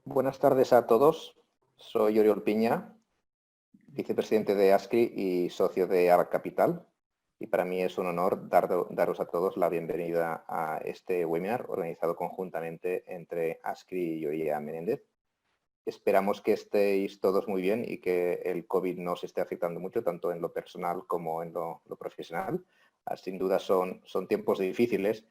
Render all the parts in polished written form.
Buenas tardes a todos. Soy Oriol Piña, vicepresidente de ASCRI y socio de ARC Capital. Y para mí es un honor daros a todos la bienvenida a este webinar organizado conjuntamente entre ASCRI y Oria Menéndez. Esperamos que estéis todos muy bien y que el COVID no os esté afectando mucho, tanto en lo personal como en lo profesional. Sin duda son tiempos difíciles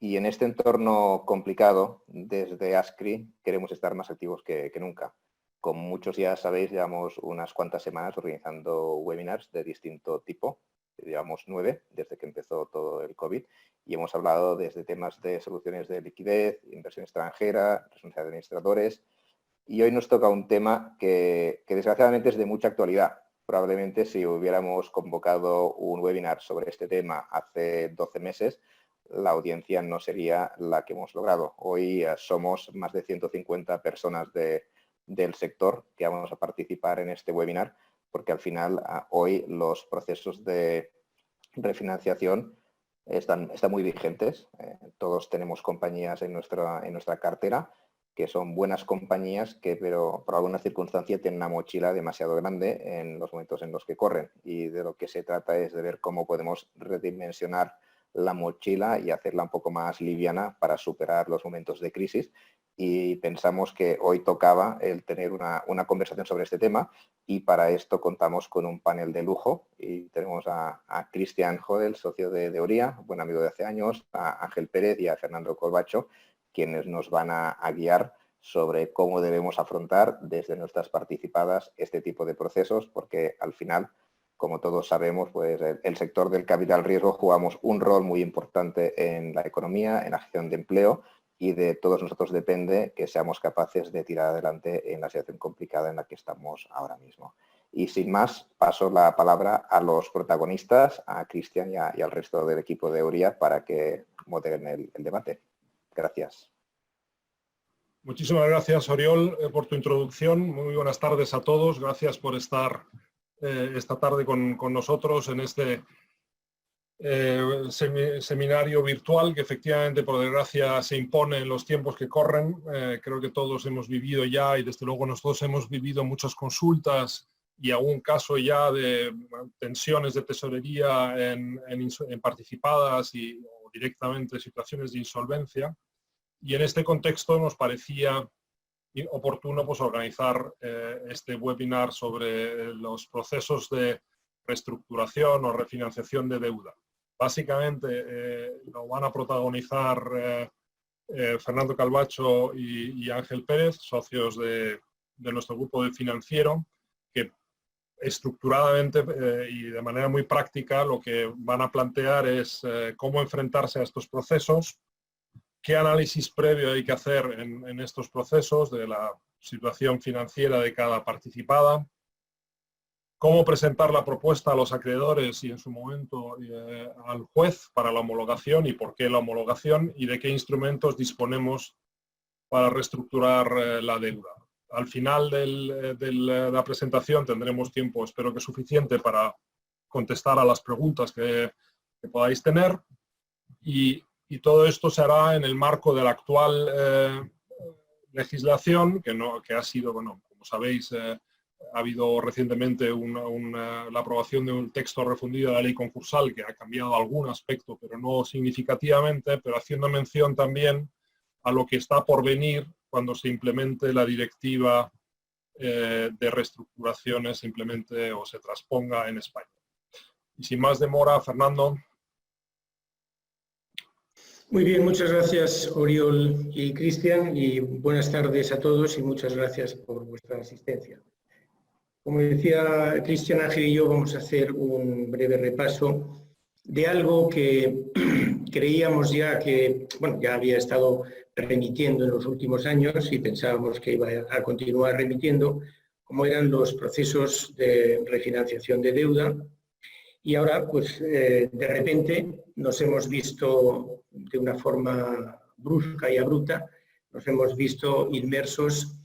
y en este entorno complicado, desde ASCRI queremos estar más activos que nunca. Como muchos ya sabéis, llevamos unas cuantas semanas organizando webinars de distinto tipo. Llevamos 9 desde que empezó todo el COVID y hemos hablado desde temas de soluciones de liquidez, inversión extranjera, responsabilidad de administradores. Y hoy nos toca un tema que desgraciadamente es de mucha actualidad. Probablemente si hubiéramos convocado un webinar sobre este tema hace 12 meses, la audiencia no sería la que hemos logrado. Hoy somos más de 150 personas del sector que vamos a participar en este webinar, porque al final hoy los procesos de refinanciación están muy vigentes. Todos tenemos compañías en nuestra cartera que son buenas compañías pero por alguna circunstancia tienen una mochila demasiado grande en los momentos en los que corren, y de lo que se trata es de ver cómo podemos redimensionar la mochila y hacerla un poco más liviana para superar los momentos de crisis. Y pensamos que hoy tocaba el tener una conversación sobre este tema, y para esto contamos con un panel de lujo y tenemos a Cristian Hodel, socio de Oria, buen amigo de hace años, a Ángel Pérez y a Fernando Corbacho, quienes nos van a guiar sobre cómo debemos afrontar desde nuestras participadas este tipo de procesos, porque al final, como todos sabemos, pues el sector del capital riesgo jugamos un rol muy importante en la economía, en la gestión de empleo, y de todos nosotros depende que seamos capaces de tirar adelante en la situación complicada en la que estamos ahora mismo. Y sin más, paso la palabra a los protagonistas, a Cristian y al resto del equipo de Oria, para que moderen el debate. Gracias. Muchísimas gracias, Oriol, por tu introducción. Muy buenas tardes a todos. Gracias por estar esta tarde con nosotros en este seminario virtual que efectivamente, por desgracia, se impone en los tiempos que corren. Creo que todos hemos vivido ya, y desde luego nosotros hemos vivido muchas consultas y algún caso ya de tensiones de tesorería en participadas o directamente situaciones de insolvencia. Y en este contexto nos parecía oportuno pues, organizar este webinar sobre los procesos de reestructuración o refinanciación de deuda. Básicamente lo van a protagonizar Fernando Corbacho y Ángel Pérez, socios de nuestro grupo de financiero, que estructuradamente y de manera muy práctica lo que van a plantear es cómo enfrentarse a estos procesos, qué análisis previo hay que hacer en estos procesos de la situación financiera de cada participada, cómo presentar la propuesta a los acreedores y en su momento al juez para la homologación y por qué la homologación, y de qué instrumentos disponemos para reestructurar la deuda. Al final de la presentación tendremos tiempo, espero que suficiente, para contestar a las preguntas que podáis tener, y todo esto se hará en el marco de la actual legislación, que ha sido, bueno, como sabéis, ha habido recientemente la aprobación de un texto refundido de la ley concursal que ha cambiado algún aspecto, pero no significativamente, pero haciendo mención también a lo que está por venir cuando se implemente la directiva de reestructuraciones, se implemente o se transponga en España. Y sin más demora, Fernando. Muy bien, muchas gracias, Oriol y Cristian, y buenas tardes a todos y muchas gracias por vuestra asistencia. Como decía Cristian, Ángel y yo vamos a hacer un breve repaso de algo que creíamos ya que, bueno, ya había estado remitiendo en los últimos años y pensábamos que iba a continuar remitiendo, como eran los procesos de refinanciación de deuda. Y ahora, pues, de repente nos hemos visto de una forma brusca y abrupta, nos hemos visto inmersos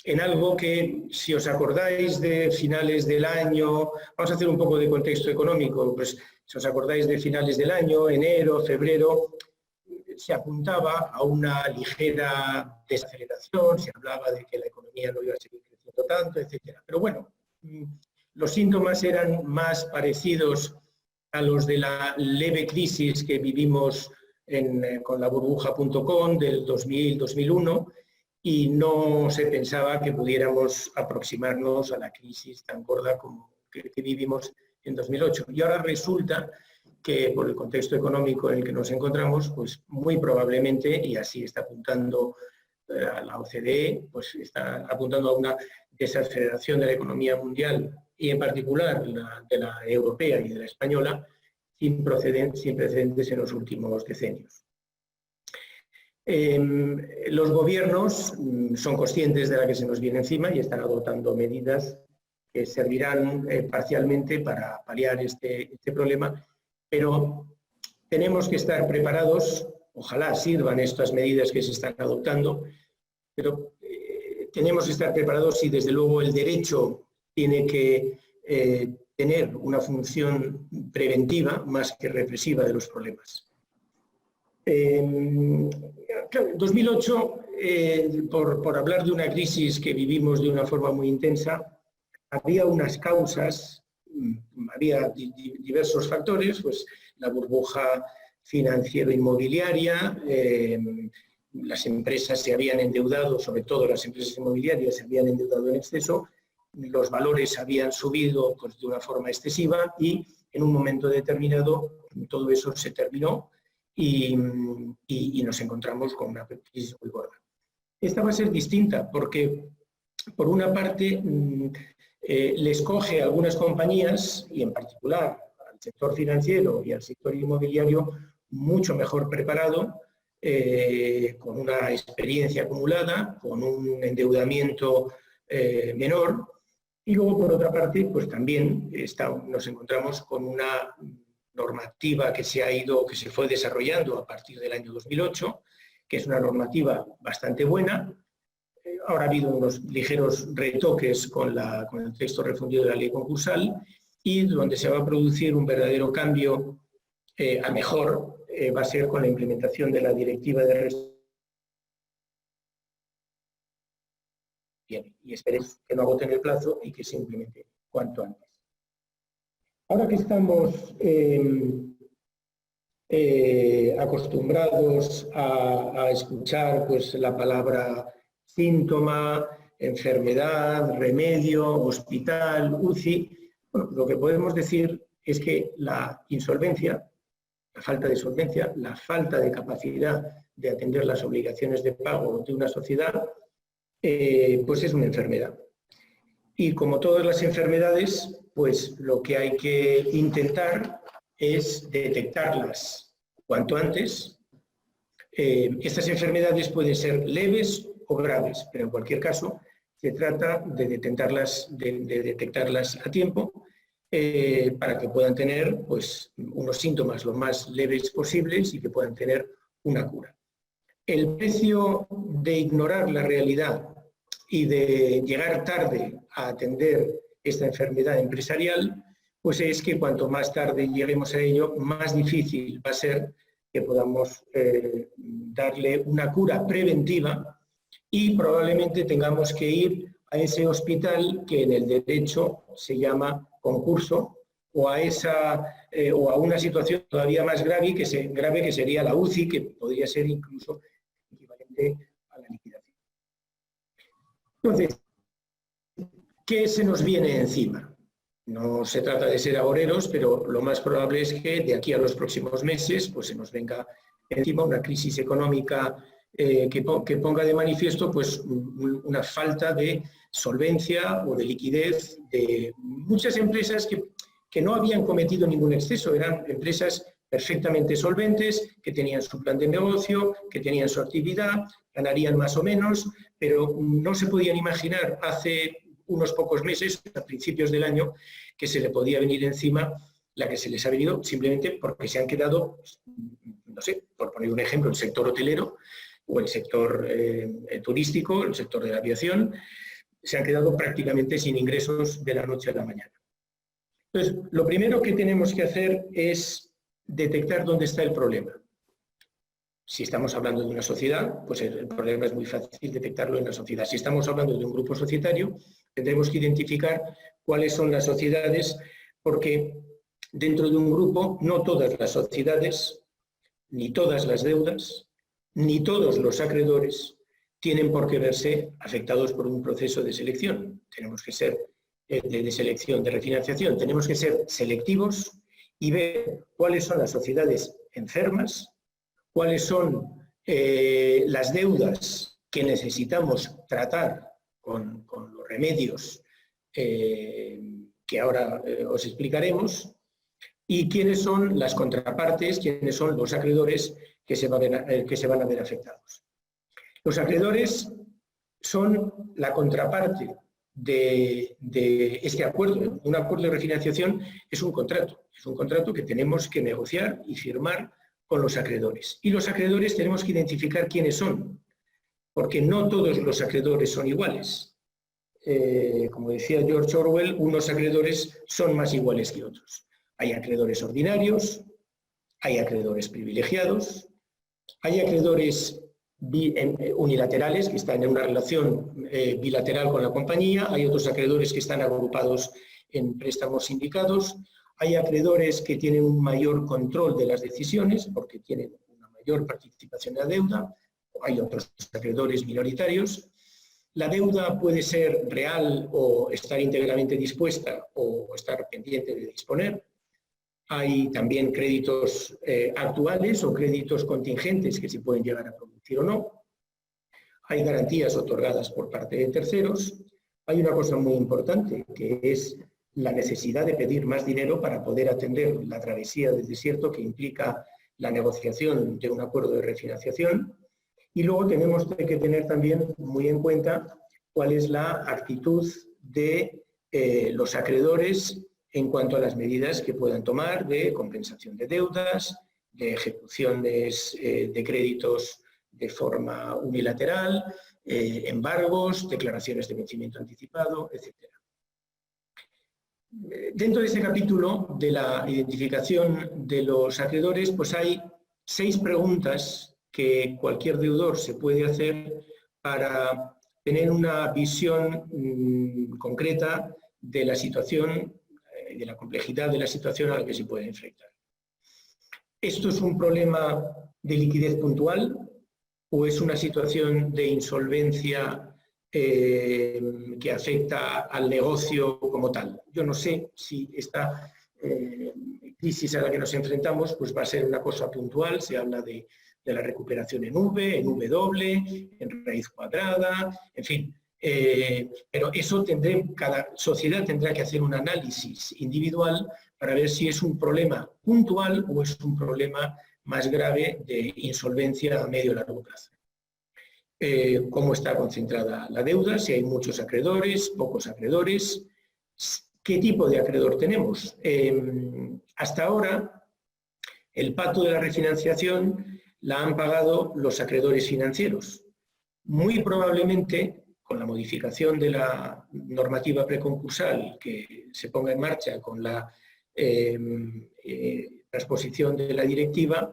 en algo que, si os acordáis de finales del año, vamos a hacer un poco de contexto económico, pues si os acordáis de finales del año, enero, febrero, se apuntaba a una ligera desaceleración, se hablaba de que la economía no iba a seguir creciendo tanto, etc. Pero bueno, los síntomas eran más parecidos a los de la leve crisis que vivimos con la burbuja.com del 2000-2001, y no se pensaba que pudiéramos aproximarnos a la crisis tan gorda como que vivimos en 2008. Y ahora resulta que por el contexto económico en el que nos encontramos, pues muy probablemente, y así está apuntando a la OCDE, pues está apuntando a una desaceleración de la economía mundial y en particular de la europea y de la española, sin precedentes en los últimos decenios. Los gobiernos son conscientes de la que se nos viene encima y están adoptando medidas que servirán parcialmente para paliar este problema, pero tenemos que estar preparados, ojalá sirvan estas medidas que se están adoptando, pero tenemos que estar preparados si desde luego el derecho tiene que tener una función preventiva más que represiva de los problemas. Claro, en 2008, por hablar de una crisis que vivimos de una forma muy intensa, había unas causas, había diversos factores, pues la burbuja financiero-inmobiliaria, las empresas se habían endeudado, sobre todo las empresas inmobiliarias se habían endeudado en exceso, los valores habían subido pues, de una forma excesiva y en un momento determinado todo eso se terminó y nos encontramos con una crisis muy gorda. Esta va a ser distinta porque, por una parte, les coge a algunas compañías, y en particular al sector financiero y al sector inmobiliario, mucho mejor preparado, con una experiencia acumulada, con un endeudamiento menor, y luego, por otra parte, pues también nos encontramos con una normativa que se fue desarrollando a partir del año 2008, que es una normativa bastante buena. Ahora ha habido unos ligeros retoques con el texto refundido de la ley concursal, y donde se va a producir un verdadero cambio a mejor va a ser con la implementación de la directiva de y esperemos que no agoten el plazo y que se implemente cuanto antes. Ahora que estamos acostumbrados a escuchar pues, la palabra síntoma, enfermedad, remedio, hospital, UCI, bueno, lo que podemos decir es que la insolvencia, la falta de solvencia, la falta de capacidad de atender las obligaciones de pago de una sociedad, pues es una enfermedad. Y como todas las enfermedades, pues lo que hay que intentar es detectarlas cuanto antes. Estas enfermedades pueden ser leves o graves, pero en cualquier caso se trata de detectarlas a tiempo para que puedan tener pues, unos síntomas lo más leves posibles y que puedan tener una cura. El precio de ignorar la realidad y de llegar tarde a atender esta enfermedad empresarial, pues es que cuanto más tarde lleguemos a ello, más difícil va a ser que podamos darle una cura preventiva y probablemente tengamos que ir a ese hospital que en el derecho se llama concurso o a una situación todavía más grave que sería la UCI, que podría ser incluso equivalente a la liquidación. Entonces, ¿qué se nos viene encima? No se trata de ser agoreros, pero lo más probable es que de aquí a los próximos meses pues, se nos venga encima una crisis económica que ponga de manifiesto pues, una falta de solvencia o de liquidez de muchas empresas que no habían cometido ningún exceso, eran empresas perfectamente solventes, que tenían su plan de negocio, que tenían su actividad, ganarían más o menos, pero no se podían imaginar hace unos pocos meses, a principios del año, que se le podía venir encima la que se les ha venido simplemente porque se han quedado, no sé, por poner un ejemplo, el sector hotelero o el sector turístico, el sector de la aviación, se han quedado prácticamente sin ingresos de la noche a la mañana. Entonces, lo primero que tenemos que hacer es detectar dónde está el problema. Si estamos hablando de una sociedad, pues el problema es muy fácil detectarlo en la sociedad. Si estamos hablando de un grupo societario, tendremos que identificar cuáles son las sociedades, porque dentro de un grupo no todas las sociedades, ni todas las deudas, ni todos los acreedores tienen por qué verse afectados por un proceso de selección. Tenemos que ser de selección, de refinanciación, tenemos que ser selectivos y ver cuáles son las sociedades enfermas, cuáles son las deudas que necesitamos tratar con los remedios que ahora os explicaremos, y quiénes son las contrapartes, quiénes son los acreedores que se van a ver afectados. Los acreedores son la contraparte de este acuerdo. Un acuerdo de refinanciación es un contrato que tenemos que negociar y firmar con los acreedores. Y los acreedores tenemos que identificar quiénes son, porque no todos los acreedores son iguales. Como decía George Orwell, unos acreedores son más iguales que otros. Hay acreedores ordinarios, hay acreedores privilegiados, hay acreedores unilaterales que están en una relación bilateral con la compañía, hay otros acreedores que están agrupados en préstamos sindicados, hay acreedores que tienen un mayor control de las decisiones porque tienen una mayor participación en la deuda, hay otros acreedores minoritarios. La deuda puede ser real o estar íntegramente dispuesta o estar pendiente de disponer. Hay también créditos actuales o créditos contingentes que se pueden llegar a producir o no. Hay garantías otorgadas por parte de terceros. Hay una cosa muy importante, que es la necesidad de pedir más dinero para poder atender la travesía del desierto que implica la negociación de un acuerdo de refinanciación. Y luego tenemos que tener también muy en cuenta cuál es la actitud de los acreedores en cuanto a las medidas que puedan tomar de compensación de deudas, de ejecuciones de créditos de forma unilateral, embargos, declaraciones de vencimiento anticipado, etc. Dentro de este capítulo de la identificación de los acreedores, pues hay 6 preguntas que cualquier deudor se puede hacer para tener una visión concreta de la situación, de la complejidad de la situación a la que se puede enfrentar. ¿Esto es un problema de liquidez puntual o es una situación de insolvencia que afecta al negocio como tal? Yo no sé si esta crisis a la que nos enfrentamos pues va a ser una cosa puntual. Se habla de la recuperación en V, en W, en raíz cuadrada, en fin. Pero eso cada sociedad tendrá que hacer un análisis individual para ver si es un problema puntual o es un problema más grave de insolvencia a medio y largo plazo. Cómo está concentrada la deuda, si hay muchos acreedores, pocos acreedores, qué tipo de acreedor tenemos. Hasta ahora, el pacto de la refinanciación la han pagado los acreedores financieros. Muy probablemente, con la modificación de la normativa preconcursal que se ponga en marcha con la transposición de la directiva,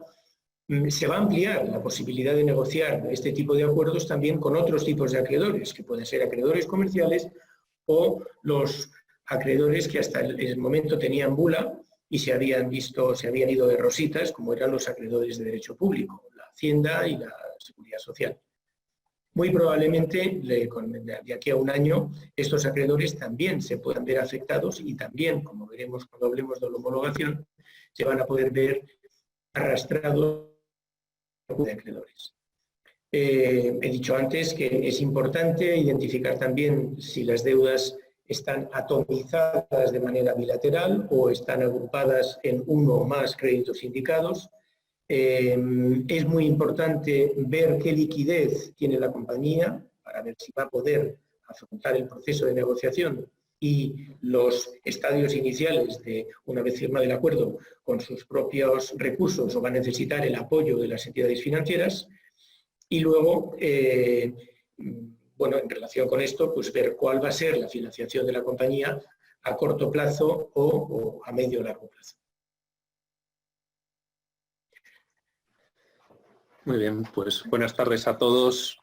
se va a ampliar la posibilidad de negociar este tipo de acuerdos también con otros tipos de acreedores, que pueden ser acreedores comerciales o los acreedores que hasta el momento tenían bula y se habían ido de rositas, como eran los acreedores de derecho público, la Hacienda y la Seguridad Social. Muy probablemente, de aquí a un año, estos acreedores también se puedan ver afectados y también, como veremos cuando hablemos de la homologación, se van a poder ver arrastrados de acreedores. He dicho antes que es importante identificar también si las deudas están atomizadas de manera bilateral o están agrupadas en uno o más créditos sindicados. Es muy importante ver qué liquidez tiene la compañía para ver si va a poder afrontar el proceso de negociación y los estadios iniciales de, una vez firmado el acuerdo, con sus propios recursos o va a necesitar el apoyo de las entidades financieras. Y luego, bueno, en relación con esto, pues ver cuál va a ser la financiación de la compañía a corto plazo o a medio o largo plazo. Muy bien, pues buenas tardes a todos.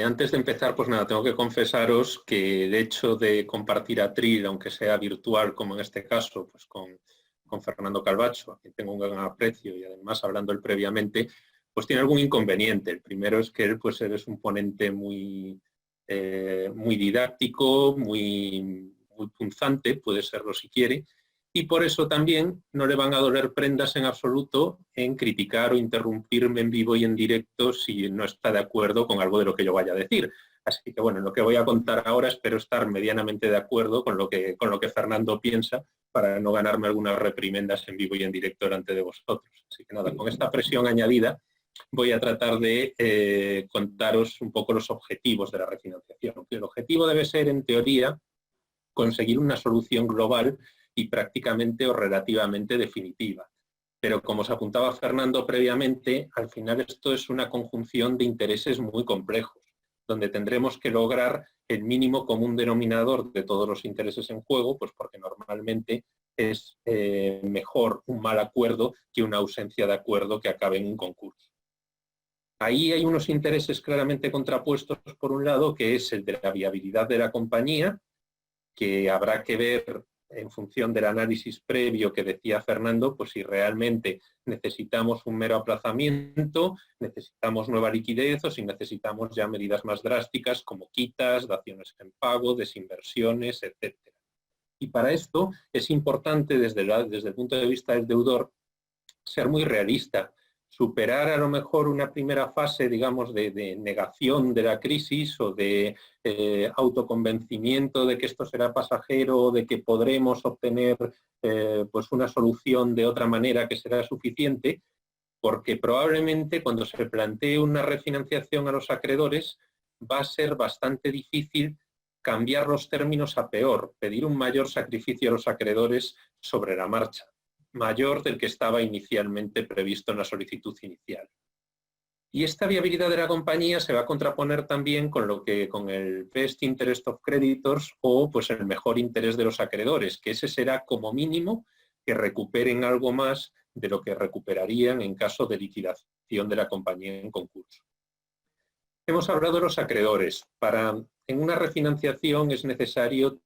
Antes de empezar, pues nada, tengo que confesaros que el hecho de compartir atril, aunque sea virtual, como en este caso, pues con Fernando Calvacho, a quien tengo un gran aprecio y además hablando él previamente, pues tiene algún inconveniente. El primero es que él es un ponente muy didáctico, muy punzante, puede serlo si quiere, y por eso también no le van a doler prendas en absoluto en criticar o interrumpirme en vivo y en directo si no está de acuerdo con algo de lo que yo vaya a decir. Así que bueno, en lo que voy a contar ahora espero estar medianamente de acuerdo con lo que Fernando piensa para no ganarme algunas reprimendas en vivo y en directo delante de vosotros. Así que nada, con esta presión añadida voy a tratar de contaros un poco los objetivos de la refinanciación. El objetivo debe ser, en teoría, conseguir una solución global y prácticamente o relativamente definitiva. Pero como os apuntaba Fernando previamente, al final esto es una conjunción de intereses muy complejos, donde tendremos que lograr el mínimo común denominador de todos los intereses en juego, pues porque normalmente es mejor un mal acuerdo que una ausencia de acuerdo que acabe en un concurso. Ahí hay unos intereses claramente contrapuestos, por un lado, que es el de la viabilidad de la compañía, que habrá que ver en función del análisis previo que decía Fernando, pues si realmente necesitamos un mero aplazamiento, necesitamos nueva liquidez o si necesitamos ya medidas más drásticas como quitas, daciones en pago, desinversiones, etc. Y para esto es importante desde el punto de vista del deudor ser muy realista, superar a lo mejor una primera fase, digamos, de negación de la crisis o de autoconvencimiento de que esto será pasajero, de que podremos obtener pues una solución de otra manera que será suficiente, porque probablemente cuando se plantee una refinanciación a los acreedores va a ser bastante difícil cambiar los términos a peor, pedir un mayor sacrificio a los acreedores sobre la marcha, mayor del que estaba inicialmente previsto en la solicitud inicial. Y esta viabilidad de la compañía se va a contraponer también con el best interest of creditors o pues el mejor interés de los acreedores, que ese será como mínimo que recuperen algo más de lo que recuperarían en caso de liquidación de la compañía en concurso. Hemos hablado de los acreedores. En una refinanciación es necesario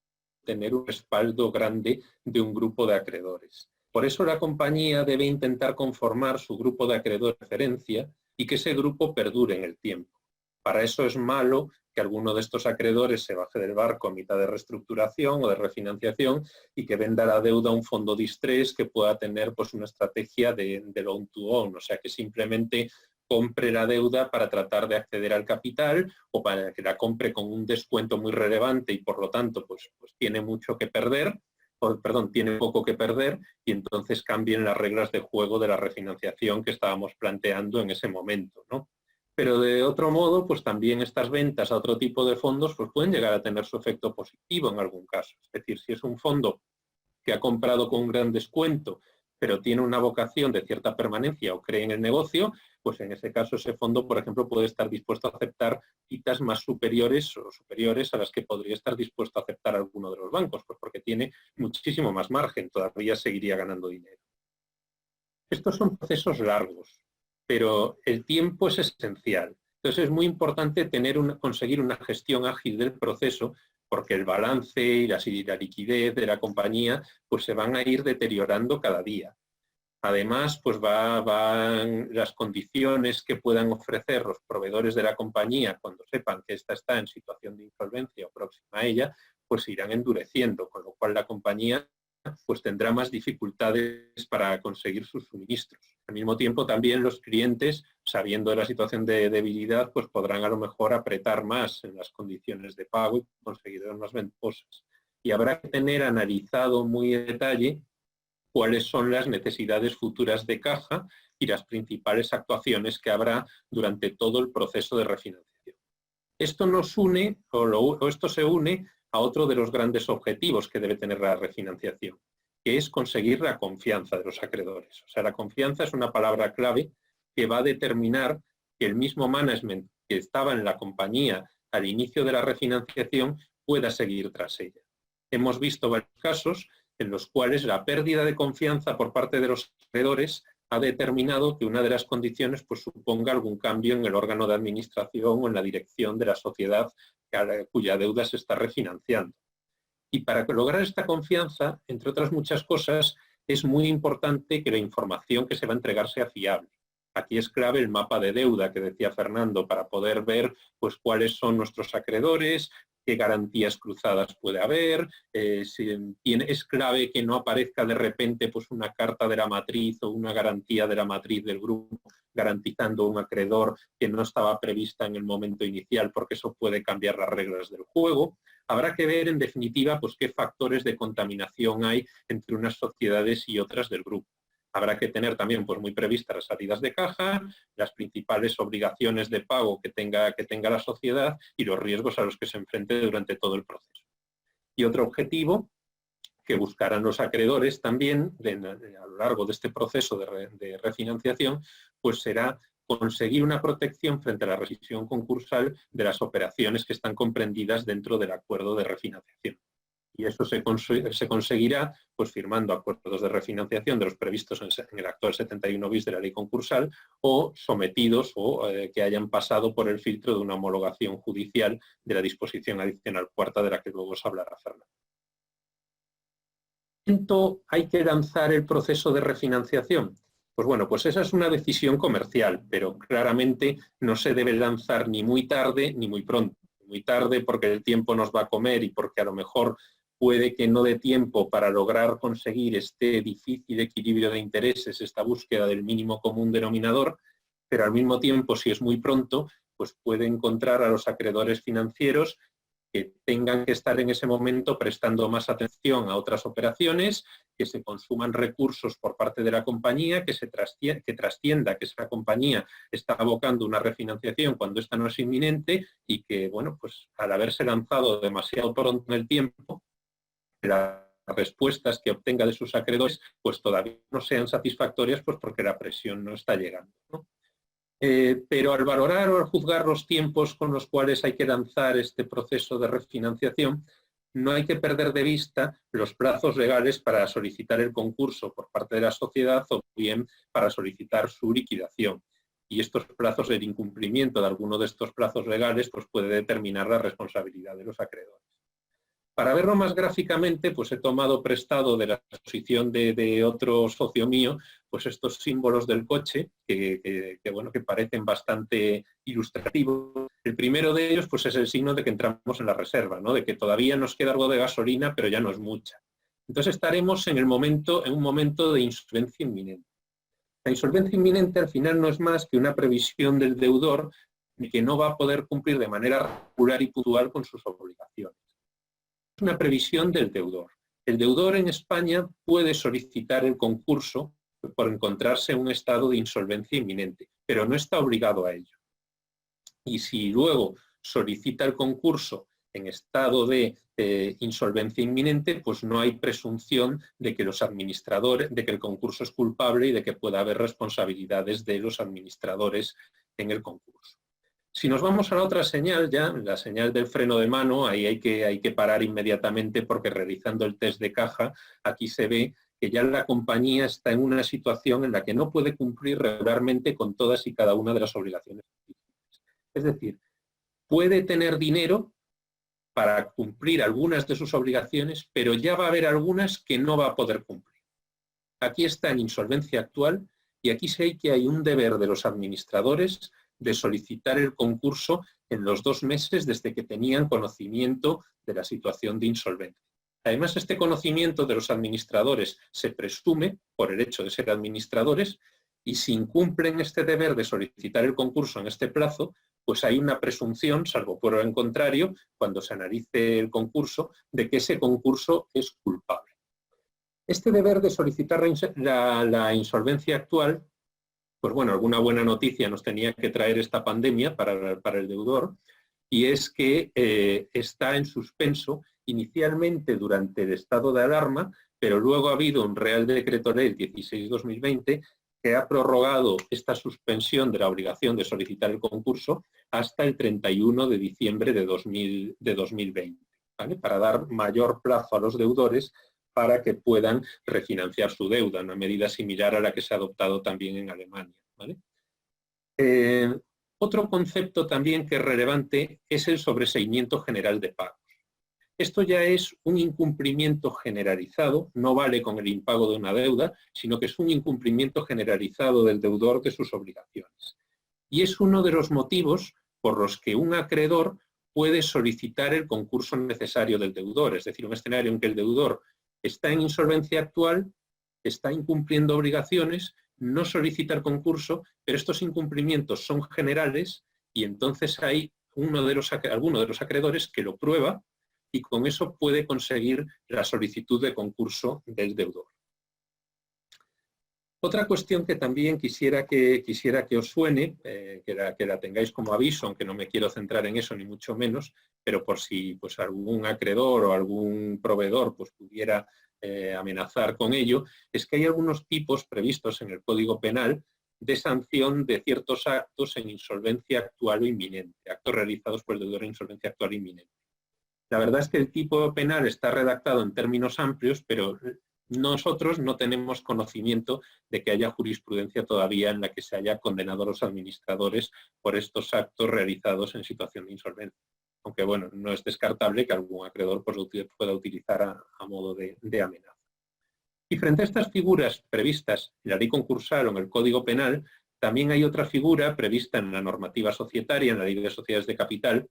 tener un respaldo grande de un grupo de acreedores. Por eso la compañía debe intentar conformar su grupo de acreedores de referencia y que ese grupo perdure en el tiempo. Para eso es malo que alguno de estos acreedores se baje del barco a mitad de reestructuración o de refinanciación y que venda la deuda a un fondo distrés que pueda tener pues, una estrategia de loan to own, o sea que simplemente compre la deuda para tratar de acceder al capital o para que la compre con un descuento muy relevante y por lo tanto pues tiene mucho que perder, tiene poco que perder y entonces cambien las reglas de juego de la refinanciación que estábamos planteando en ese momento, ¿no? Pero de otro modo, pues también estas ventas a otro tipo de fondos pues pueden llegar a tener su efecto positivo en algún caso. Es decir, si es un fondo que ha comprado con un gran descuento, pero tiene una vocación de cierta permanencia o cree en el negocio, pues en ese caso ese fondo, por ejemplo, puede estar dispuesto a aceptar quitas más superiores a las que podría estar dispuesto a aceptar alguno de los bancos, pues porque tiene muchísimo más margen, todavía seguiría ganando dinero. Estos son procesos largos, pero el tiempo es esencial. Entonces es muy importante conseguir una gestión ágil del proceso porque el balance y la liquidez de la compañía pues se van a ir deteriorando cada día. Además, pues van las condiciones que puedan ofrecer los proveedores de la compañía cuando sepan que ésta está en situación de insolvencia o próxima a ella, pues se irán endureciendo, con lo cual la compañía pues tendrá más dificultades para conseguir sus suministros. Al mismo tiempo, también los clientes, sabiendo de la situación de debilidad, pues podrán a lo mejor apretar más en las condiciones de pago y conseguirán más ventajosas. Y habrá que tener analizado muy en detalle cuáles son las necesidades futuras de caja y las principales actuaciones que habrá durante todo el proceso de refinanciación. Esto nos une, esto se une a otro de los grandes objetivos que debe tener la refinanciación, que es conseguir la confianza de los acreedores. O sea, la confianza es una palabra clave que va a determinar que el mismo management que estaba en la compañía al inicio de la refinanciación pueda seguir tras ella. Hemos visto varios casos en los cuales la pérdida de confianza por parte de los acreedores ha determinado que una de las condiciones pues, suponga algún cambio en el órgano de administración o en la dirección de la sociedad cuya deuda se está refinanciando. Y para lograr esta confianza, entre otras muchas cosas, es muy importante que la información que se va a entregar sea fiable. Aquí es clave el mapa de deuda que decía Fernando para poder ver pues, cuáles son nuestros acreedores, qué garantías cruzadas puede haber, es clave que no aparezca de repente pues, una carta de la matriz o una garantía de la matriz del grupo garantizando un acreedor que no estaba prevista en el momento inicial porque eso puede cambiar las reglas del juego. Habrá que ver en definitiva pues, qué factores de contaminación hay entre unas sociedades y otras del grupo. Habrá que tener también pues, muy previstas las salidas de caja, las principales obligaciones de pago que tenga la sociedad y los riesgos a los que se enfrente durante todo el proceso. Y otro objetivo que buscarán los acreedores también a lo largo de este proceso de refinanciación, pues será conseguir una protección frente a la rescisión concursal de las operaciones que están comprendidas dentro del acuerdo de refinanciación. Y eso se conseguirá pues, firmando acuerdos de refinanciación de los previstos en el actual 71 bis de la ley concursal o sometidos o que hayan pasado por el filtro de una homologación judicial de la disposición adicional cuarta de la que luego os hablará Fernando. ¿Cuánto hay que lanzar el proceso de refinanciación? Pues bueno, pues esa es una decisión comercial, pero claramente no se debe lanzar ni muy tarde ni muy pronto. Muy tarde porque el tiempo nos va a comer y porque a lo mejor puede que no dé tiempo para lograr conseguir este difícil equilibrio de intereses, esta búsqueda del mínimo común denominador, pero al mismo tiempo, si es muy pronto, pues puede encontrar a los acreedores financieros que tengan que estar en ese momento prestando más atención a otras operaciones, que se consuman recursos por parte de la compañía, que trascienda que esa compañía está abocando una refinanciación cuando esta no es inminente y que, bueno, pues al haberse lanzado demasiado pronto en el tiempo, las respuestas que obtenga de sus acreedores pues todavía no sean satisfactorias pues porque la presión no está llegando, ¿no? Pero al valorar o al juzgar los tiempos con los cuales hay que lanzar este proceso de refinanciación, no hay que perder de vista los plazos legales para solicitar el concurso por parte de la sociedad o bien para solicitar su liquidación. Y estos plazos, el incumplimiento de alguno de estos plazos legales pues puede determinar la responsabilidad de los acreedores. Para verlo más gráficamente, pues he tomado prestado de la exposición de otro socio mío, pues estos símbolos del coche que parecen bastante ilustrativos. El primero de ellos pues es el signo de que entramos en la reserva, ¿no? De que todavía nos queda algo de gasolina, pero ya no es mucha. Entonces estaremos en un momento de insolvencia inminente. La insolvencia inminente al final no es más que una previsión del deudor de que no va a poder cumplir de manera regular y puntual con sus obligaciones. Es una previsión del deudor. El deudor en España puede solicitar el concurso por encontrarse en un estado de insolvencia inminente, pero no está obligado a ello. Y si luego solicita el concurso en estado de insolvencia inminente, pues no hay presunción de que los administradores, de que el concurso es culpable y de que pueda haber responsabilidades de los administradores en el concurso. Si nos vamos a la otra señal, ya la señal del freno de mano, ahí hay que parar inmediatamente porque realizando el test de caja, aquí se ve que ya la compañía está en una situación en la que no puede cumplir regularmente con todas y cada una de las obligaciones. Es decir, puede tener dinero para cumplir algunas de sus obligaciones, pero ya va a haber algunas que no va a poder cumplir. Aquí está en insolvencia actual y aquí sé que hay un deber de los administradores de solicitar el concurso en los 2 meses desde que tenían conocimiento de la situación de insolvencia. Además, este conocimiento de los administradores se presume por el hecho de ser administradores y si incumplen este deber de solicitar el concurso en este plazo, pues hay una presunción, salvo por el contrario, cuando se analice el concurso, de que ese concurso es culpable. Este deber de solicitar la insolvencia actual, pues bueno, alguna buena noticia nos tenía que traer esta pandemia para el deudor, y es que está en suspenso inicialmente durante el estado de alarma, pero luego ha habido un Real Decreto Ley 16/2020 que ha prorrogado esta suspensión de la obligación de solicitar el concurso hasta el 31 de diciembre de 2020, ¿vale? Para dar mayor plazo a los deudores para que puedan refinanciar su deuda, una medida similar a la que se ha adoptado también en Alemania, ¿vale? Otro concepto también que es relevante es el sobreseimiento general de pagos. Esto ya es un incumplimiento generalizado, no vale con el impago de una deuda, sino que es un incumplimiento generalizado del deudor de sus obligaciones. Y es uno de los motivos por los que un acreedor puede solicitar el concurso necesario del deudor, es decir, un escenario en que el deudor está en insolvencia actual, está incumpliendo obligaciones, no solicita el concurso, pero estos incumplimientos son generales y entonces hay alguno de los acreedores que lo prueba y con eso puede conseguir la solicitud de concurso del deudor. Otra cuestión que también quisiera que os suene, que la tengáis como aviso, aunque no me quiero centrar en eso ni mucho menos, pero por si pues, algún acreedor o algún proveedor pues, pudiera amenazar con ello, es que hay algunos tipos previstos en el Código Penal de sanción de ciertos actos en insolvencia actual o inminente, actos realizados por el deudor en insolvencia actual o inminente. La verdad es que el tipo penal está redactado en términos amplios, pero nosotros no tenemos conocimiento de que haya jurisprudencia todavía en la que se haya condenado a los administradores por estos actos realizados en situación de insolvencia. Aunque, bueno, no es descartable que algún acreedor pues, lo pueda utilizar a modo de amenaza. Y frente a estas figuras previstas en la ley concursal o en el Código Penal, también hay otra figura prevista en la normativa societaria, en la ley de sociedades de capital,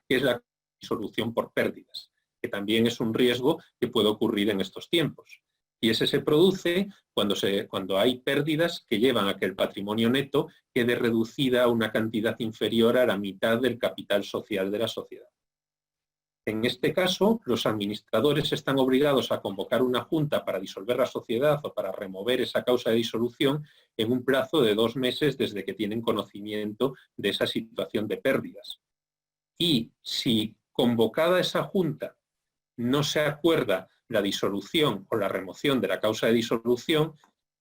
que es la disolución por pérdidas, que también es un riesgo que puede ocurrir en estos tiempos. Y ese se produce cuando hay pérdidas que llevan a que el patrimonio neto quede reducida a una cantidad inferior a la mitad del capital social de la sociedad. En este caso, los administradores están obligados a convocar una junta para disolver la sociedad o para remover esa causa de disolución en un plazo de 2 meses desde que tienen conocimiento de esa situación de pérdidas. Y si convocada esa junta no se acuerda la disolución o la remoción de la causa de disolución,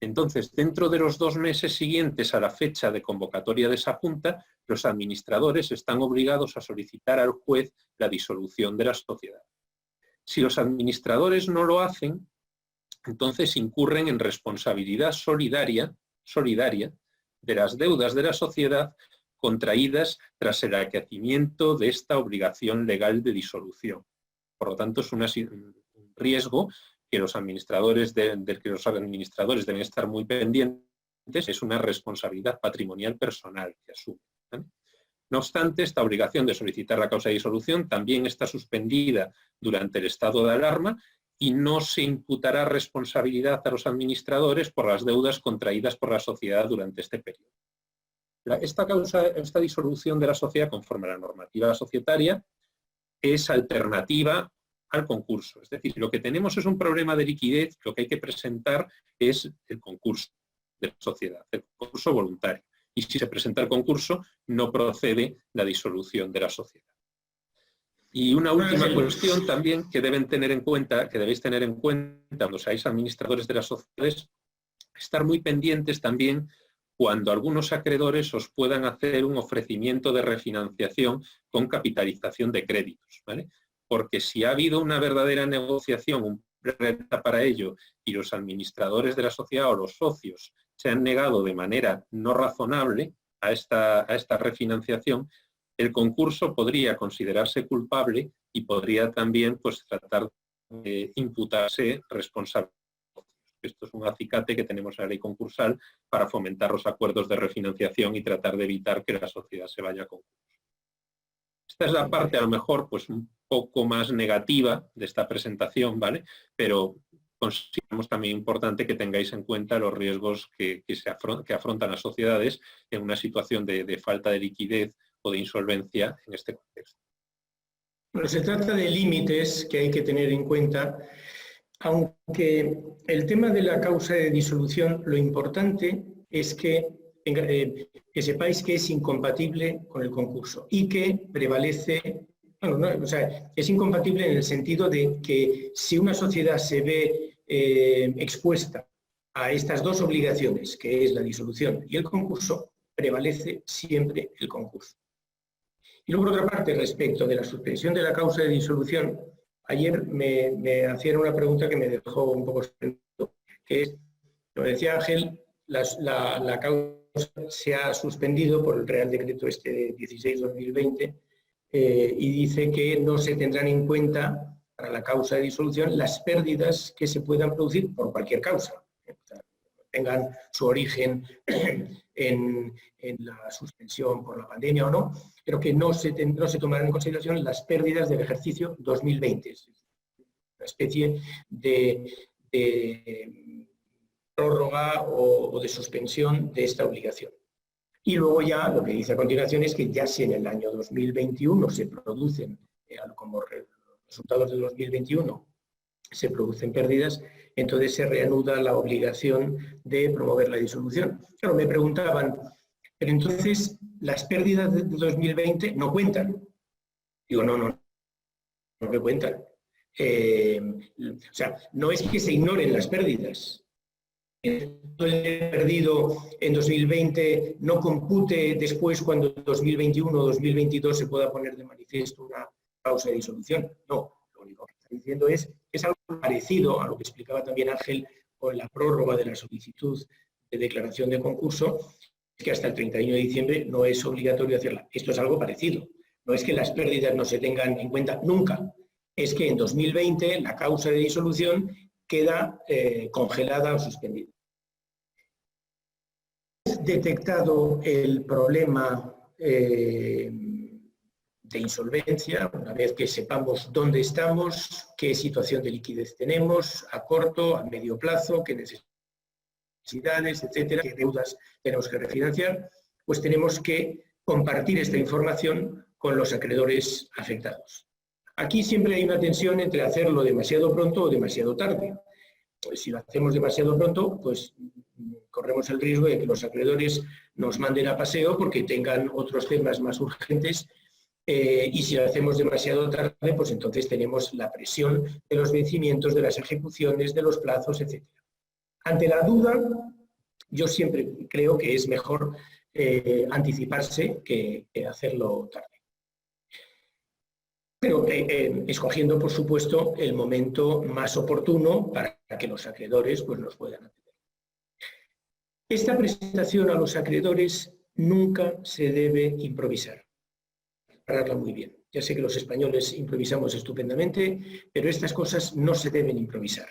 entonces dentro de los 2 meses siguientes a la fecha de convocatoria de esa junta, los administradores están obligados a solicitar al juez la disolución de la sociedad. Si los administradores no lo hacen, entonces incurren en responsabilidad solidaria de las deudas de la sociedad contraídas tras el acaecimiento de esta obligación legal de disolución. Por lo tanto, es un riesgo que los administradores del que los administradores deben estar muy pendientes, es una responsabilidad patrimonial personal que asumen, ¿vale? No obstante, esta obligación de solicitar la causa de disolución también está suspendida durante el estado de alarma y no se imputará responsabilidad a los administradores por las deudas contraídas por la sociedad durante este periodo. Esta disolución de la sociedad, conforme a la normativa societaria, es alternativa al concurso. Es decir, si lo que tenemos es un problema de liquidez, lo que hay que presentar es el concurso de la sociedad, el concurso voluntario. Y si se presenta el concurso, no procede la disolución de la sociedad. Y una última cuestión también que debéis tener en cuenta cuando seáis administradores de las sociedades, estar muy pendientes también cuando algunos acreedores os puedan hacer un ofrecimiento de refinanciación con capitalización de créditos, ¿vale? Porque si ha habido una verdadera negociación, un plan para ello, y los administradores de la sociedad o los socios se han negado de manera no razonable a esta refinanciación, el concurso podría considerarse culpable y podría también pues, tratar de imputarse responsable. Esto es un acicate que tenemos en la ley concursal para fomentar los acuerdos de refinanciación y tratar de evitar que la sociedad se vaya a concurso. Esta es la parte a lo mejor pues un poco más negativa de esta presentación, ¿vale? Pero consideramos también importante que tengáis en cuenta los riesgos que afrontan las sociedades en una situación de falta de liquidez o de insolvencia en este contexto. Bueno, se trata de límites que hay que tener en cuenta. Aunque el tema de la causa de disolución, lo importante es que sepáis que es incompatible con el concurso y que prevalece, es incompatible en el sentido de que si una sociedad se ve expuesta a estas 2 obligaciones, que es la disolución y el concurso, prevalece siempre el concurso. Y luego, por otra parte, respecto de la suspensión de la causa de disolución, ayer me hacían una pregunta que me dejó un poco sorprendido, que es, como decía Ángel, la causa se ha suspendido por el Real Decreto este 16/2020 y dice que no se tendrán en cuenta para la causa de disolución las pérdidas que se puedan producir por cualquier causa, tengan su origen en la suspensión por la pandemia o no, pero que no se tomarán en consideración las pérdidas del ejercicio 2020. Es una especie de prórroga o de suspensión de esta obligación. Y luego ya lo que dice a continuación es que ya si en el año 2021 se producen, como resultados de 2021, se producen pérdidas, entonces se reanuda la obligación de promover la disolución. Claro, me preguntaban, pero entonces las pérdidas de 2020 no cuentan. Digo, no que cuentan. O sea, no es que se ignoren las pérdidas. El perdido en 2020 no compute después cuando en 2021 o 2022 se pueda poner de manifiesto una causa de disolución. No, lo único que está diciendo es algo parecido a lo que explicaba también Ángel con la prórroga de la solicitud de declaración de concurso, que hasta el 31 de diciembre no es obligatorio hacerla. Esto es algo parecido. No es que las pérdidas no se tengan en cuenta nunca, es que en 2020 la causa de disolución queda congelada o suspendida. Detectado el problema de insolvencia, una vez que sepamos dónde estamos, qué situación de liquidez tenemos, a corto, a medio plazo, qué necesidades, etcétera, qué deudas tenemos que refinanciar, pues tenemos que compartir esta información con los acreedores afectados. Aquí siempre hay una tensión entre hacerlo demasiado pronto o demasiado tarde. Pues si lo hacemos demasiado pronto, pues corremos el riesgo de que los acreedores nos manden a paseo porque tengan otros temas más urgentes y si lo hacemos demasiado tarde, pues entonces tenemos la presión de los vencimientos, de las ejecuciones, de los plazos, etc. Ante la duda, yo siempre creo que es mejor anticiparse que hacerlo tarde. Pero escogiendo, por supuesto, el momento más oportuno para que los acreedores pues, nos puedan atender. Esta presentación a los acreedores nunca se debe improvisar. Prepararla muy bien. Ya sé que los españoles improvisamos estupendamente, pero estas cosas no se deben improvisar.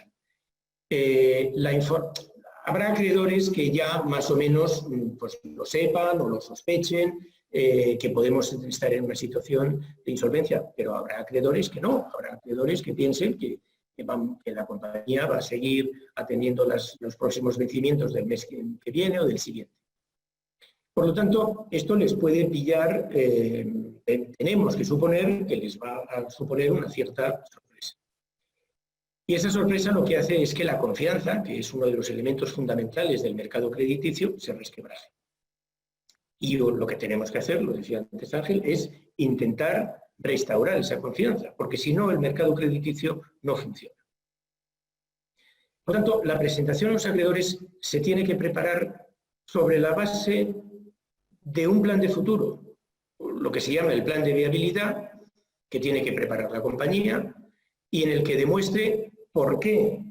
Habrá acreedores que ya más o menos pues, lo sepan o lo sospechen, que podemos estar en una situación de insolvencia, pero habrá acreedores que no, habrá acreedores que piensen que la compañía va a seguir atendiendo los próximos vencimientos del mes que viene o del siguiente. Por lo tanto, esto les puede pillar, tenemos que suponer que les va a suponer una cierta sorpresa. Y esa sorpresa lo que hace es que la confianza, que es uno de los elementos fundamentales del mercado crediticio, se resquebraje. Y lo que tenemos que hacer, lo decía antes Ángel, es intentar restaurar esa confianza, porque si no, el mercado crediticio no funciona. Por lo tanto, la presentación a los acreedores se tiene que preparar sobre la base de un plan de futuro, lo que se llama el plan de viabilidad, que tiene que preparar la compañía y en el que demuestre por qué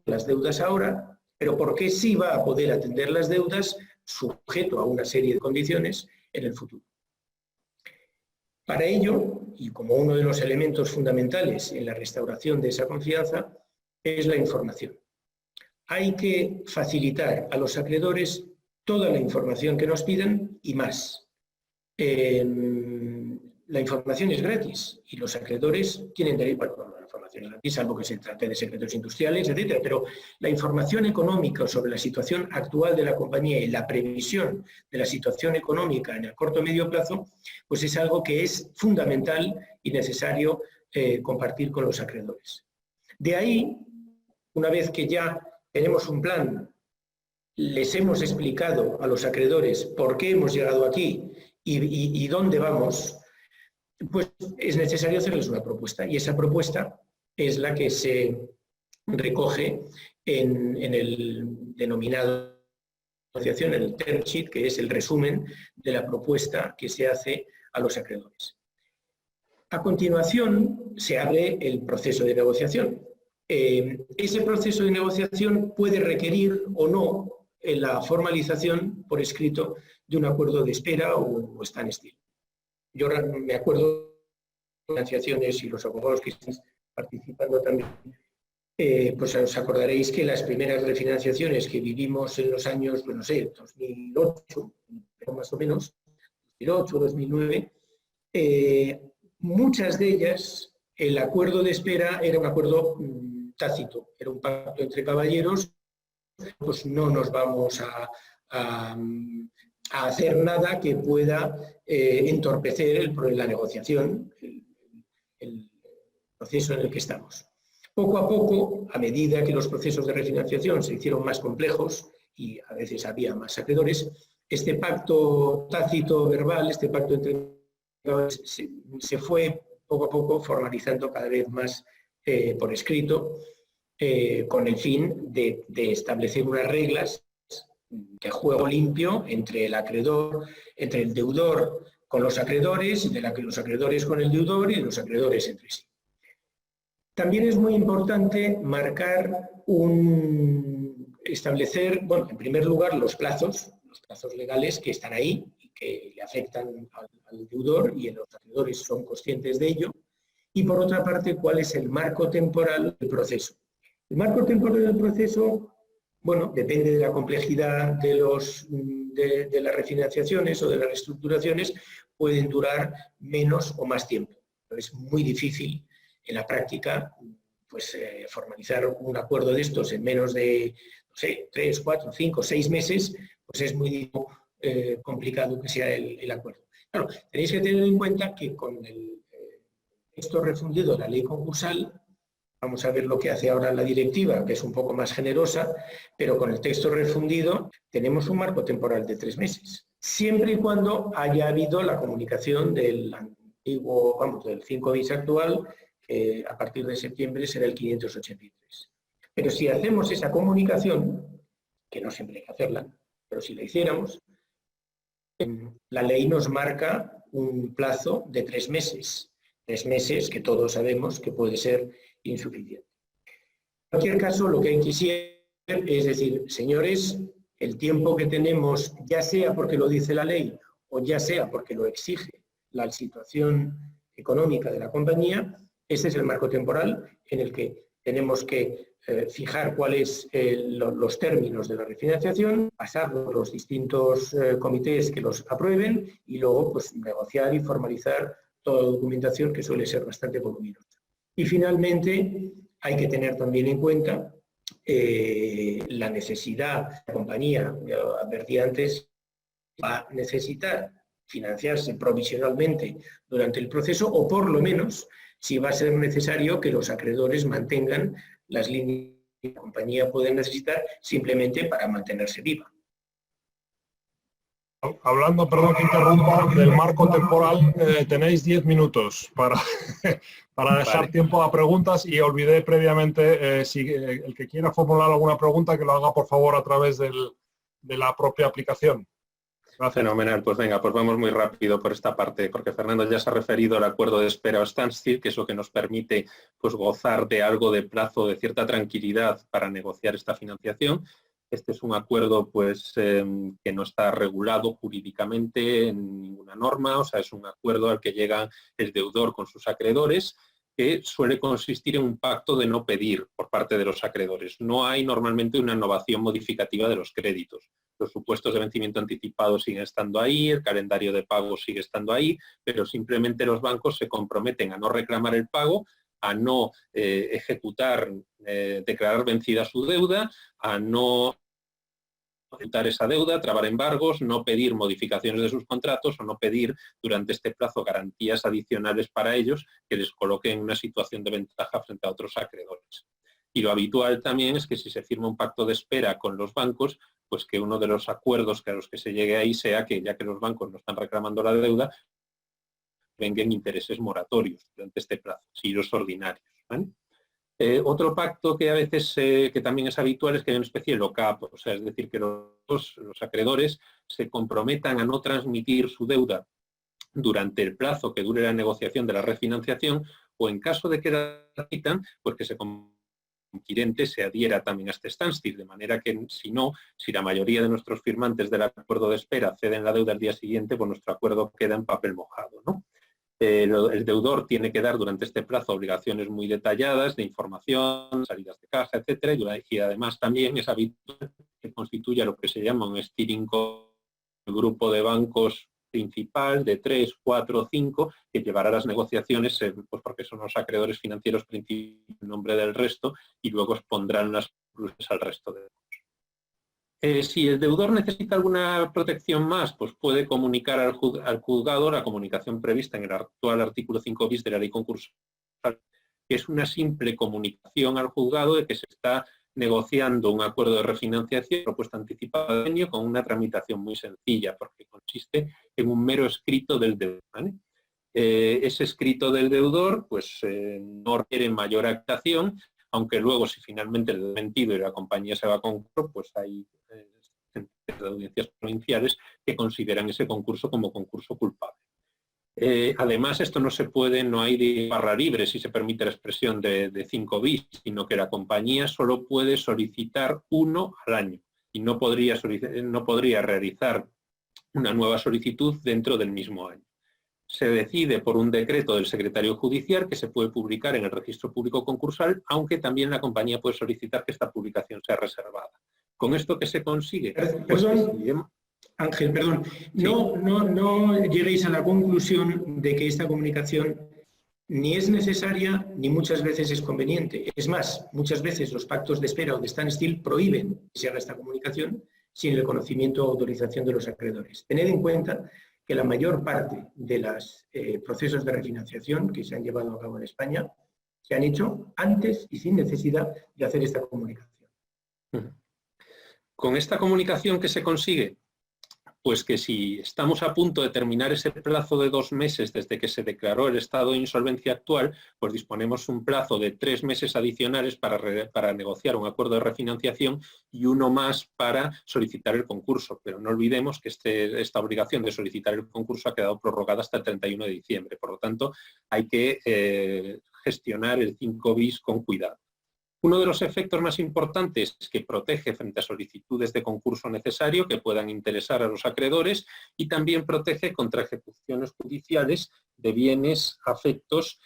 las deudas ahora, pero por qué sí va a poder atender las deudas sujeto a una serie de condiciones en el futuro. Para ello, y como uno de los elementos fundamentales en la restauración de esa confianza, es la información. Hay que facilitar a los acreedores toda la información que nos pidan y más. La información es gratis y los acreedores tienen derecho a la información es gratis, salvo que se trate de secretos industriales, etc. Pero la información económica sobre la situación actual de la compañía y la previsión de la situación económica en el corto o medio plazo, pues es algo que es fundamental y necesario compartir con los acreedores. De ahí, una vez que ya tenemos un plan, les hemos explicado a los acreedores por qué hemos llegado aquí y dónde vamos, pues es necesario hacerles una propuesta y esa propuesta es la que se recoge en el denominado negociación, en el term sheet, que es el resumen de la propuesta que se hace a los acreedores. A continuación, se abre el proceso de negociación. Ese proceso de negociación puede requerir o no la formalización por escrito de un acuerdo de espera o standstill. Yo me acuerdo de financiaciones y los abogados que están participando también, pues os acordaréis que las primeras refinanciaciones que vivimos en los años, pues no sé, 2008, más o menos, 2008, 2009, muchas de ellas, el acuerdo de espera era un acuerdo tácito, era un pacto entre caballeros, pues no nos vamos a hacer nada que pueda entorpecer la negociación, el proceso en el que estamos. Poco a poco, a medida que los procesos de refinanciación se hicieron más complejos y a veces había más acreedores, este pacto tácito verbal, este pacto entre se fue poco a poco formalizando cada vez más por escrito, con el fin de establecer unas reglas de juego limpio entre el acreedor, entre el deudor con los acreedores, de los acreedores con el deudor y de los acreedores entre sí. También es muy importante marcar establecer, bueno, en primer lugar, los plazos legales que están ahí y que le afectan al deudor y los acreedores son conscientes de ello. Y por otra parte, cuál es el marco temporal del proceso. El marco temporal del proceso, bueno, depende de la complejidad de las refinanciaciones o de las reestructuraciones, pueden durar menos o más tiempo. Pero es muy difícil en la práctica pues, formalizar un acuerdo de estos en menos de, no sé, 3, 4, 5, 6 meses, pues es muy complicado que sea el acuerdo. Claro, tenéis que tener en cuenta que con el texto refundido de la ley concursal, vamos a ver lo que hace ahora la directiva, que es un poco más generosa, pero con el texto refundido tenemos un marco temporal de 3 meses, siempre y cuando haya habido la comunicación del antiguo, vamos, del 5 bis actual, que a partir de septiembre será el 583. Pero si hacemos esa comunicación, que no siempre hay que hacerla, pero si la hiciéramos, la ley nos marca un plazo de 3 meses. 3 meses que todos sabemos que puede ser insuficiente. En cualquier caso, lo que quisiera es decir, señores, el tiempo que tenemos, ya sea porque lo dice la ley o ya sea porque lo exige la situación económica de la compañía, este es el marco temporal en el que tenemos que fijar cuáles los términos de la refinanciación, pasarlo a los distintos comités que los aprueben y luego pues, negociar y formalizar toda la documentación que suele ser bastante voluminosa. Y finalmente hay que tener también en cuenta la necesidad, la compañía, ya advertí antes, va a necesitar financiarse provisionalmente durante el proceso o por lo menos si va a ser necesario que los acreedores mantengan las líneas que la compañía puede necesitar simplemente para mantenerse viva. Hablando, perdón que interrumpa, del marco temporal, tenéis 10 minutos para dejar tiempo a preguntas y olvidé previamente, si el que quiera formular alguna pregunta, que lo haga por favor a través de la propia aplicación. Gracias. Fenomenal, pues venga, pues vamos muy rápido por esta parte, porque Fernando ya se ha referido al acuerdo de espera o standstill, que es lo que nos permite pues, gozar de algo de plazo, de cierta tranquilidad para negociar esta financiación. Este es un acuerdo pues, que no está regulado jurídicamente en ninguna norma, o sea, es un acuerdo al que llega el deudor con sus acreedores, que suele consistir en un pacto de no pedir por parte de los acreedores. No hay normalmente una innovación modificativa de los créditos. Los supuestos de vencimiento anticipado siguen estando ahí, el calendario de pago sigue estando ahí, pero simplemente los bancos se comprometen a no reclamar el pago, a no ejecutar, declarar vencida su deuda, a no ejecutar esa deuda, trabar embargos, no pedir modificaciones de sus contratos o no pedir durante este plazo garantías adicionales para ellos que les coloquen en una situación de ventaja frente a otros acreedores. Y lo habitual también es que si se firma un pacto de espera con los bancos, pues que uno de los acuerdos a los que se llegue ahí sea que ya que los bancos no están reclamando la deuda, vengan intereses moratorios durante este plazo, si los ordinarios, ¿vale? Otro pacto que a veces que también es habitual es que hay una especie de lock-up, o sea, es decir, que los acreedores se comprometan a no transmitir su deuda durante el plazo que dure la negociación de la refinanciación, o en caso de que la quitan, pues que se inquirente se adhiera también a este standstill, de manera que si la mayoría de nuestros firmantes del acuerdo de espera ceden la deuda al día siguiente, pues nuestro acuerdo queda en papel mojado, ¿no? El deudor tiene que dar durante este plazo obligaciones muy detalladas de información, salidas de caja, etcétera, y además también es habitual que constituya lo que se llama un steering committee, el grupo de bancos principal de 3, 4 o 5 que llevará las negociaciones, pues porque son los acreedores financieros principales en nombre del resto, y luego expondrán las conclusiones al resto de si el deudor necesita alguna protección más, pues puede comunicar al juzgado la comunicación prevista en el actual artículo 5 bis de la ley concursal, que es una simple comunicación al juzgado de que se está negociando un acuerdo de refinanciación, propuesta anticipada de año, con una tramitación muy sencilla, porque consiste en un mero escrito del deudor, ¿vale? Ese escrito del deudor pues no requiere mayor actuación, aunque luego si finalmente el mentido y la compañía se va a concurso, pues hay audiencias provinciales que consideran ese concurso como concurso culpable. Además, esto no hay de barra libre, si se permite la expresión de 5 bis, sino que la compañía solo puede solicitar uno al año y no podría realizar una nueva solicitud dentro del mismo año. Se decide por un decreto del secretario judicial que se puede publicar en el registro público concursal, aunque también la compañía puede solicitar que esta publicación sea reservada. ¿Con esto qué se consigue? Perdón, Ángel, perdón. No lleguéis a la conclusión de que esta comunicación ni es necesaria ni muchas veces es conveniente. Es más, muchas veces los pactos de espera o de standstill prohíben que se haga esta comunicación sin el conocimiento o autorización de los acreedores. Tened en cuenta que la mayor parte de los procesos de refinanciación que se han llevado a cabo en España se han hecho antes y sin necesidad de hacer esta comunicación. Con esta comunicación, ¿qué se consigue? Pues que si estamos a punto de terminar ese plazo de 2 meses desde que se declaró el estado de insolvencia actual, pues disponemos un plazo de 3 meses adicionales para negociar un acuerdo de refinanciación y uno más para solicitar el concurso. Pero no olvidemos que esta obligación de solicitar el concurso ha quedado prorrogada hasta el 31 de diciembre. Por lo tanto, hay que gestionar el 5 bis con cuidado. Uno de los efectos más importantes es que protege frente a solicitudes de concurso necesario que puedan interesar a los acreedores y también protege contra ejecuciones judiciales de bienes afectos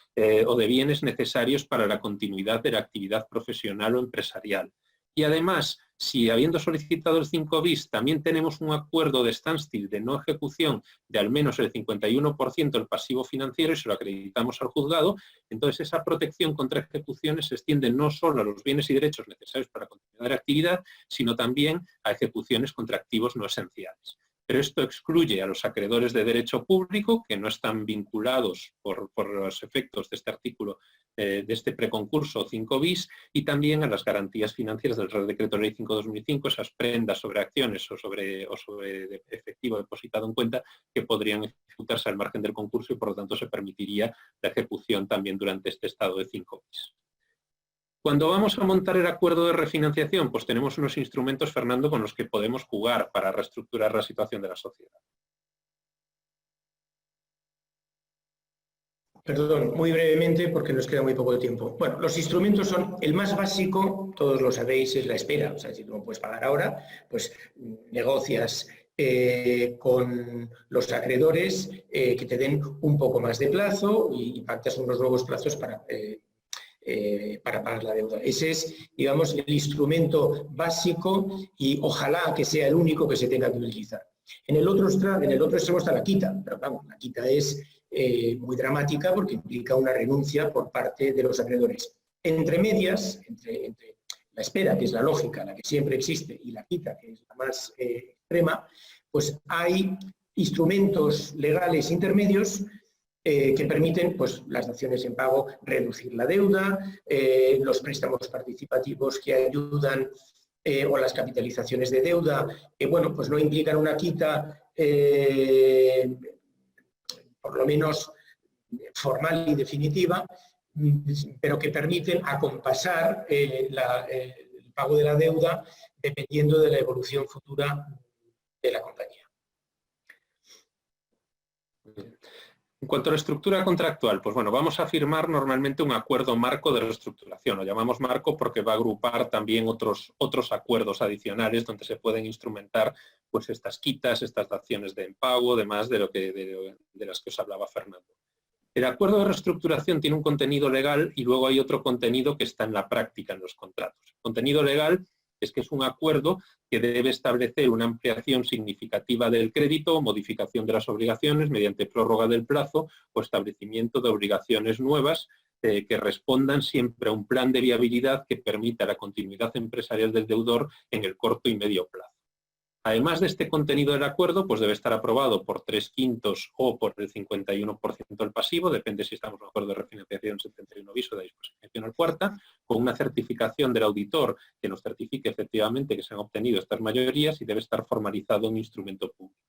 o de bienes necesarios para la continuidad de la actividad profesional o empresarial. Y además, si habiendo solicitado el 5 bis también tenemos un acuerdo de standstill de no ejecución de al menos el 51% del pasivo financiero y se lo acreditamos al juzgado, entonces esa protección contra ejecuciones se extiende no solo a los bienes y derechos necesarios para continuar la actividad, sino también a ejecuciones contra activos no esenciales. Pero esto excluye a los acreedores de derecho público que no están vinculados por los efectos de este artículo, de este preconcurso 5 bis, y también a las garantías financieras del Real Decreto Ley 5/2005, esas prendas sobre acciones o sobre efectivo depositado en cuenta que podrían ejecutarse al margen del concurso y por lo tanto se permitiría la ejecución también durante este estado de 5 bis. Cuando vamos a montar el acuerdo de refinanciación, pues tenemos unos instrumentos, Fernando, con los que podemos jugar para reestructurar la situación de la sociedad. Perdón, muy brevemente porque nos queda muy poco tiempo. Bueno, los instrumentos son, el más básico, todos lo sabéis, es la espera. O sea, si tú no puedes pagar ahora, pues negocias con los acreedores que te den un poco más de plazo y pactas unos nuevos plazos para pagar la deuda. Ese es, digamos, el instrumento básico y ojalá que sea el único que se tenga que utilizar. En el otro extremo está la quita, pero claro, la quita es muy dramática porque implica una renuncia por parte de los acreedores. Entre medias, entre la espera, que es la lógica, la que siempre existe, y la quita, que es la más extrema, pues hay instrumentos legales intermedios que permiten pues, las daciones en pago reducir la deuda, los préstamos participativos que ayudan o las capitalizaciones de deuda, que bueno, pues no implican una quita por lo menos formal y definitiva, pero que permiten acompasar el pago de la deuda dependiendo de la evolución futura de la compañía. En cuanto a la estructura contractual, pues bueno, vamos a firmar normalmente un acuerdo marco de reestructuración. Lo llamamos marco porque va a agrupar también otros acuerdos adicionales donde se pueden instrumentar pues estas quitas, estas daciones de impago, demás de las que os hablaba Fernando. El acuerdo de reestructuración tiene un contenido legal y luego hay otro contenido que está en la práctica en los contratos. El contenido legal es que es un acuerdo que debe establecer una ampliación significativa del crédito o modificación de las obligaciones mediante prórroga del plazo o establecimiento de obligaciones nuevas que respondan siempre a un plan de viabilidad que permita la continuidad empresarial del deudor en el corto y medio plazo. Además de este contenido del acuerdo, pues debe estar aprobado por 3/5 o por el 51% del pasivo, depende si estamos en un acuerdo de refinanciación 71 bis o de disposición al cuarta, con una certificación del auditor que nos certifique efectivamente que se han obtenido estas mayorías y debe estar formalizado en un instrumento público.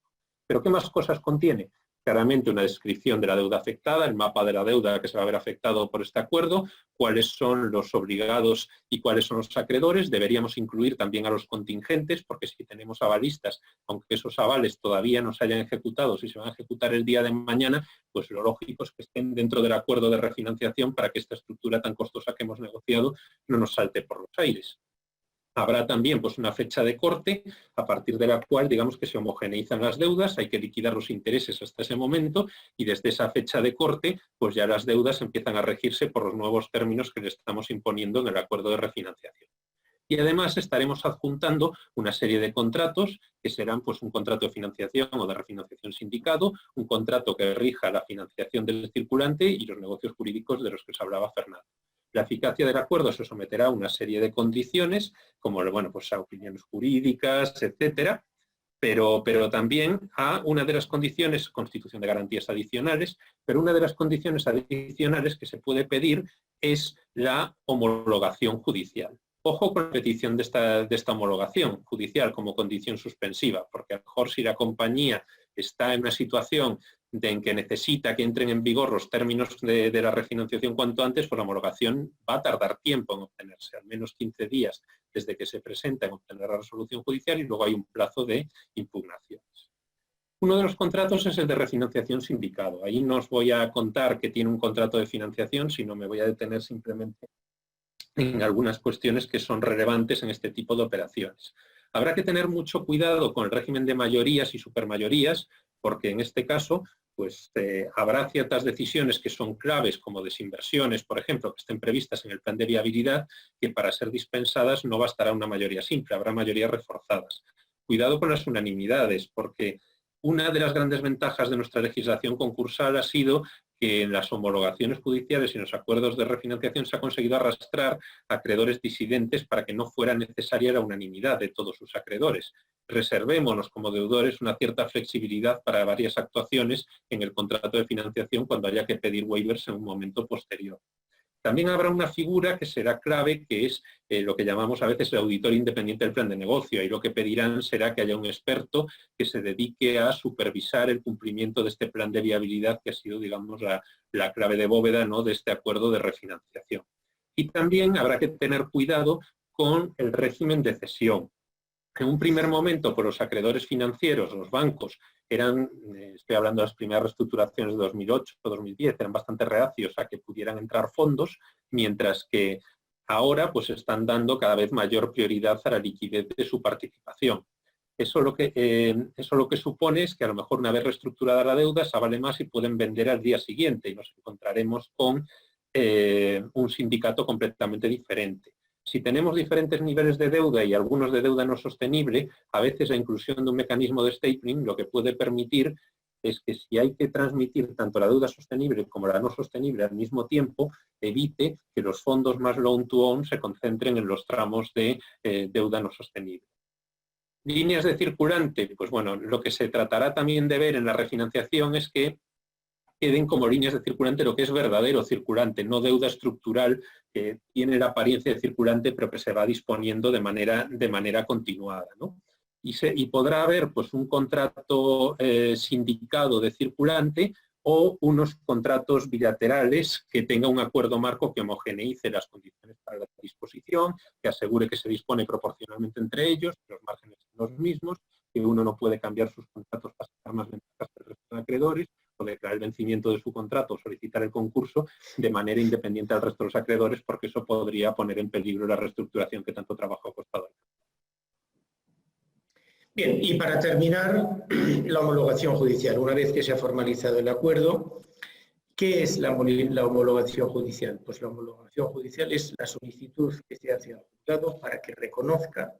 ¿Pero qué más cosas contiene? Claramente una descripción de la deuda afectada, el mapa de la deuda que se va a ver afectado por este acuerdo, cuáles son los obligados y cuáles son los acreedores. Deberíamos incluir también a los contingentes, porque si tenemos avalistas, aunque esos avales todavía no se hayan ejecutado, si se van a ejecutar el día de mañana, pues lo lógico es que estén dentro del acuerdo de refinanciación para que esta estructura tan costosa que hemos negociado no nos salte por los aires. Habrá también pues, una fecha de corte a partir de la cual digamos que se homogeneizan las deudas, hay que liquidar los intereses hasta ese momento y desde esa fecha de corte pues ya las deudas empiezan a regirse por los nuevos términos que le estamos imponiendo en el acuerdo de refinanciación. Y además estaremos adjuntando una serie de contratos que serán pues, un contrato de financiación o de refinanciación sindicado, un contrato que rija la financiación del circulante y los negocios jurídicos de los que os hablaba Fernando. La eficacia del acuerdo se someterá a una serie de condiciones, como bueno, pues a opiniones jurídicas, etcétera, pero también a una de las condiciones, constitución de garantías adicionales, pero una de las condiciones adicionales que se puede pedir es la homologación judicial. Ojo con la petición de esta homologación judicial como condición suspensiva, porque a lo mejor si la compañía está en una situación en que necesita que entren en vigor los términos de la refinanciación cuanto antes, pues la homologación va a tardar tiempo en obtenerse, al menos 15 días desde que se presenta en obtener la resolución judicial y luego hay un plazo de impugnaciones. Uno de los contratos es el de refinanciación sindicado. Ahí no os voy a contar que tiene un contrato de financiación, sino me voy a detener simplemente en algunas cuestiones que son relevantes en este tipo de operaciones. Habrá que tener mucho cuidado con el régimen de mayorías y supermayorías, porque en este caso pues, habrá ciertas decisiones que son claves, como desinversiones, por ejemplo, que estén previstas en el plan de viabilidad, que para ser dispensadas no bastará una mayoría simple, habrá mayorías reforzadas. Cuidado con las unanimidades, porque una de las grandes ventajas de nuestra legislación concursal ha sido que en las homologaciones judiciales y en los acuerdos de refinanciación se ha conseguido arrastrar acreedores disidentes para que no fuera necesaria la unanimidad de todos sus acreedores. Reservémonos como deudores una cierta flexibilidad para varias actuaciones en el contrato de financiación cuando haya que pedir waivers en un momento posterior. También habrá una figura que será clave, que es lo que llamamos a veces el auditor independiente del plan de negocio. Y lo que pedirán será que haya un experto que se dedique a supervisar el cumplimiento de este plan de viabilidad, que ha sido, digamos, la clave de bóveda, ¿no?, de este acuerdo de refinanciación. Y también habrá que tener cuidado con el régimen de cesión. En un primer momento, por los acreedores financieros, los bancos, estoy hablando de las primeras reestructuraciones de 2008 o 2010, eran bastante reacios a que pudieran entrar fondos, mientras que ahora pues están dando cada vez mayor prioridad a la liquidez de su participación. Eso lo que supone es que a lo mejor una vez reestructurada la deuda, esa vale más y pueden vender al día siguiente y nos encontraremos con un sindicato completamente diferente. Si tenemos diferentes niveles de deuda y algunos de deuda no sostenible, a veces la inclusión de un mecanismo de stapling lo que puede permitir es que si hay que transmitir tanto la deuda sostenible como la no sostenible al mismo tiempo, evite que los fondos más loan to own se concentren en los tramos de deuda no sostenible. Líneas de circulante, pues bueno, lo que se tratará también de ver en la refinanciación es que queden como líneas de circulante lo que es verdadero circulante, no deuda estructural que tiene la apariencia de circulante pero que se va disponiendo de manera continuada, ¿no? Y podrá haber pues, un contrato sindicado de circulante o unos contratos bilaterales que tenga un acuerdo marco que homogeneice las condiciones para la disposición, que asegure que se dispone proporcionalmente entre ellos, que los márgenes son los mismos, que uno no puede cambiar sus contratos para sacar más ventajas que el resto de acreedores, declarar el vencimiento de su contrato o solicitar el concurso de manera independiente al resto de los acreedores, porque eso podría poner en peligro la reestructuración que tanto trabajo ha costado. Bien, y para terminar, la homologación judicial. Una vez que se ha formalizado el acuerdo, ¿qué es la homologación judicial? Pues la homologación judicial es la solicitud que se hace al juzgado para que reconozca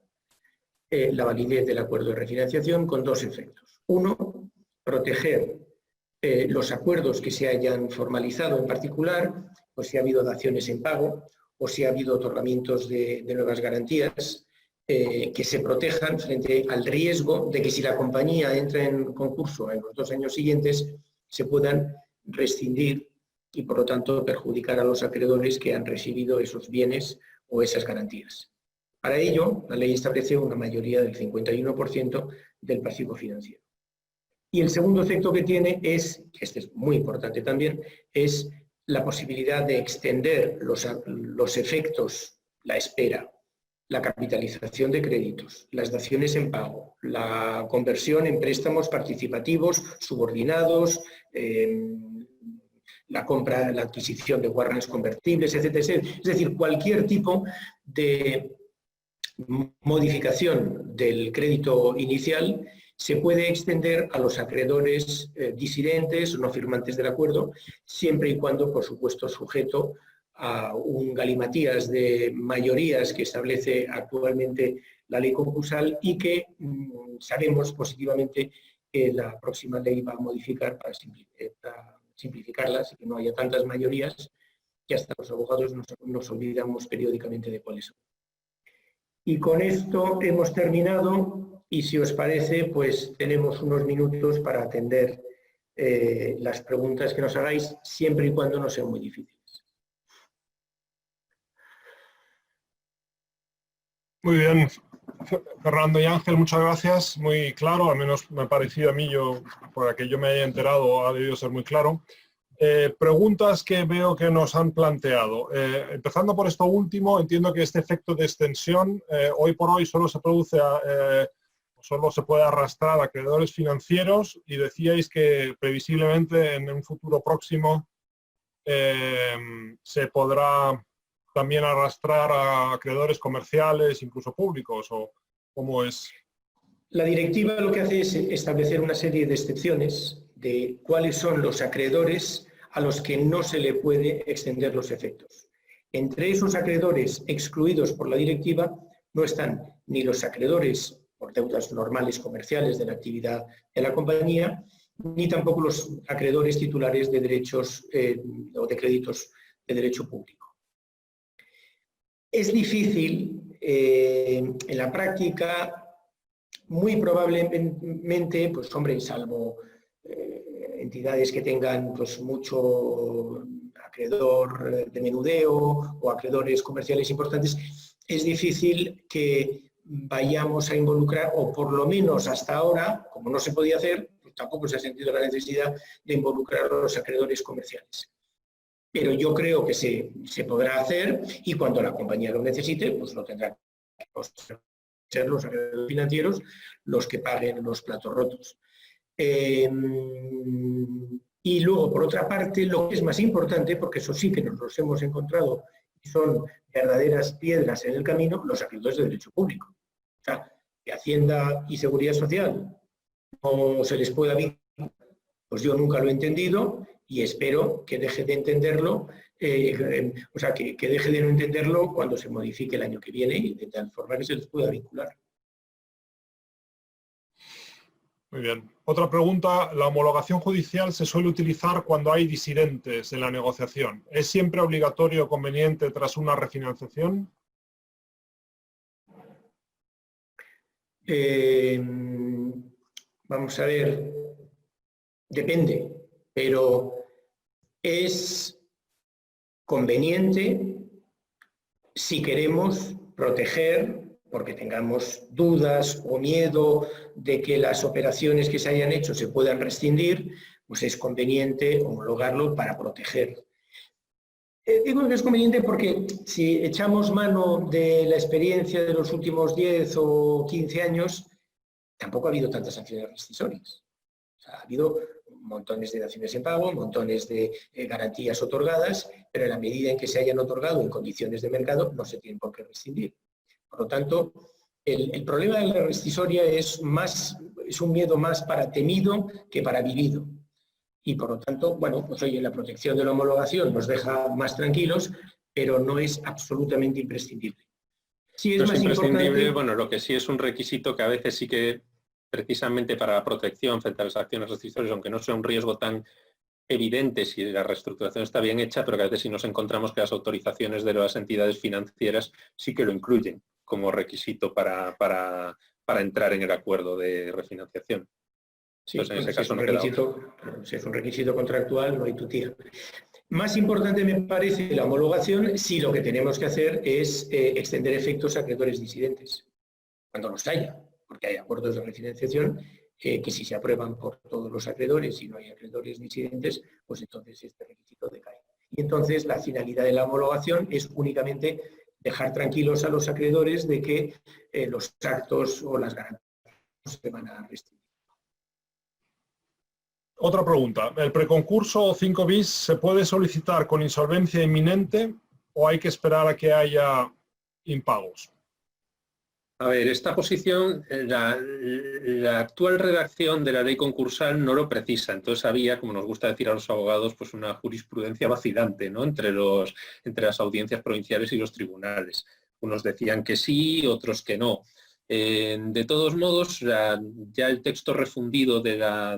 la validez del acuerdo de refinanciación con dos efectos. Uno, proteger los acuerdos que se hayan formalizado en particular, o si ha habido daciones en pago, o si ha habido otorgamientos de nuevas garantías, que se protejan frente al riesgo de que si la compañía entra en concurso en los 2 años siguientes, se puedan rescindir y por lo tanto perjudicar a los acreedores que han recibido esos bienes o esas garantías. Para ello, la ley establece una mayoría del 51% del pasivo financiero. Y el segundo efecto que tiene es, que este es muy importante también, es la posibilidad de extender los efectos, la espera, la capitalización de créditos, las daciones en pago, la conversión en préstamos participativos, subordinados, la compra, la adquisición de warrants convertibles, etc. Es decir, cualquier tipo de modificación del crédito inicial se puede extender a los acreedores disidentes o no firmantes del acuerdo, siempre y cuando, por supuesto, sujeto a un galimatías de mayorías que establece actualmente la ley concursal y que sabemos positivamente que la próxima ley va a modificar para simplificarlas y que no haya tantas mayorías que hasta los abogados nos olvidamos periódicamente de cuáles son. Y con esto hemos terminado y si os parece, pues tenemos unos minutos para atender las preguntas que nos hagáis, siempre y cuando no sean muy difíciles. Muy bien, Fernando y Ángel, muchas gracias. Muy claro, al menos me ha parecido a mí, por la que yo me haya enterado, ha debido ser muy claro. Preguntas que veo que nos han planteado. Empezando por esto último, entiendo que este efecto de extensión hoy por hoy solo se produce, solo se puede arrastrar a acreedores financieros y decíais que previsiblemente en un futuro próximo se podrá también arrastrar a acreedores comerciales, incluso públicos, o cómo es. La directiva lo que hace es establecer una serie de excepciones de cuáles son los acreedores a los que no se le puede extender los efectos. Entre esos acreedores excluidos por la directiva no están ni los acreedores por deudas normales comerciales de la actividad de la compañía, ni tampoco los acreedores titulares de derechos o de créditos de derecho público. Es difícil, en la práctica, muy probablemente, pues hombre, salvo entidades que tengan pues, mucho acreedor de menudeo o acreedores comerciales importantes, es difícil que vayamos a involucrar, o por lo menos hasta ahora, como no se podía hacer, pues tampoco se ha sentido la necesidad de involucrar a los acreedores comerciales. Pero yo creo que se podrá hacer y cuando la compañía lo necesite, pues lo tendrá que ser los acreedores financieros los que paguen los platos rotos. Y luego, por otra parte, lo que es más importante, porque eso sí que nos los hemos encontrado y son verdaderas piedras en el camino, los acreedores de derecho público. O sea, que Hacienda y Seguridad Social no se les pueda vincular, pues yo nunca lo he entendido y espero que deje de entenderlo, o sea, que deje de no entenderlo cuando se modifique el año que viene y de tal forma que se les pueda vincular. Muy bien. Otra pregunta, ¿la homologación judicial se suele utilizar cuando hay disidentes en la negociación? ¿Es siempre obligatorio o conveniente tras una refinanciación? Vamos a ver, depende, pero es conveniente si queremos proteger, porque tengamos dudas o miedo de que las operaciones que se hayan hecho se puedan rescindir, pues es conveniente homologarlo para proteger. Digo que es conveniente porque si echamos mano de la experiencia de los últimos 10 o 15 años, tampoco ha habido tantas acciones rescisorias. O sea, ha habido montones de daciones en pago, montones de garantías otorgadas, pero en la medida en que se hayan otorgado en condiciones de mercado no se tienen por qué rescindir. Por lo tanto, el problema de la rescisoria es un miedo más para temido que para vivido. Y por lo tanto, bueno, pues oye, la protección de la homologación nos deja más tranquilos, pero no es absolutamente imprescindible. Sí es no más es imprescindible, importante, bueno, lo que sí es un requisito que a veces sí que, precisamente para la protección frente a las acciones rescisorias, aunque no sea un riesgo tan evidente si la reestructuración está bien hecha, pero que a veces sí nos encontramos que las autorizaciones de las entidades financieras sí que lo incluyen como requisito para entrar en el acuerdo de refinanciación. sí, Entonces, en bueno, ese caso no queda otro. si es un requisito contractual, no hay tutía. Más importante me parece la homologación si lo que tenemos que hacer es extender efectos a acreedores disidentes, cuando los haya, porque hay acuerdos de refinanciación que si se aprueban por todos los acreedores y no hay acreedores disidentes, pues entonces este requisito decae. Y entonces la finalidad de la homologación es únicamente dejar tranquilos a los acreedores de que los actos o las garantías no se van a restringir. Otra pregunta. ¿El preconcurso 5 bis se puede solicitar con insolvencia inminente o hay que esperar a que haya impagos? A ver, esta posición, la actual redacción de la ley concursal no lo precisa. Entonces había, como nos gusta decir a los abogados, pues una jurisprudencia vacilante, ¿no?, entre las audiencias provinciales y los tribunales. Unos decían que sí, otros que no. De todos modos, ya el texto refundido de la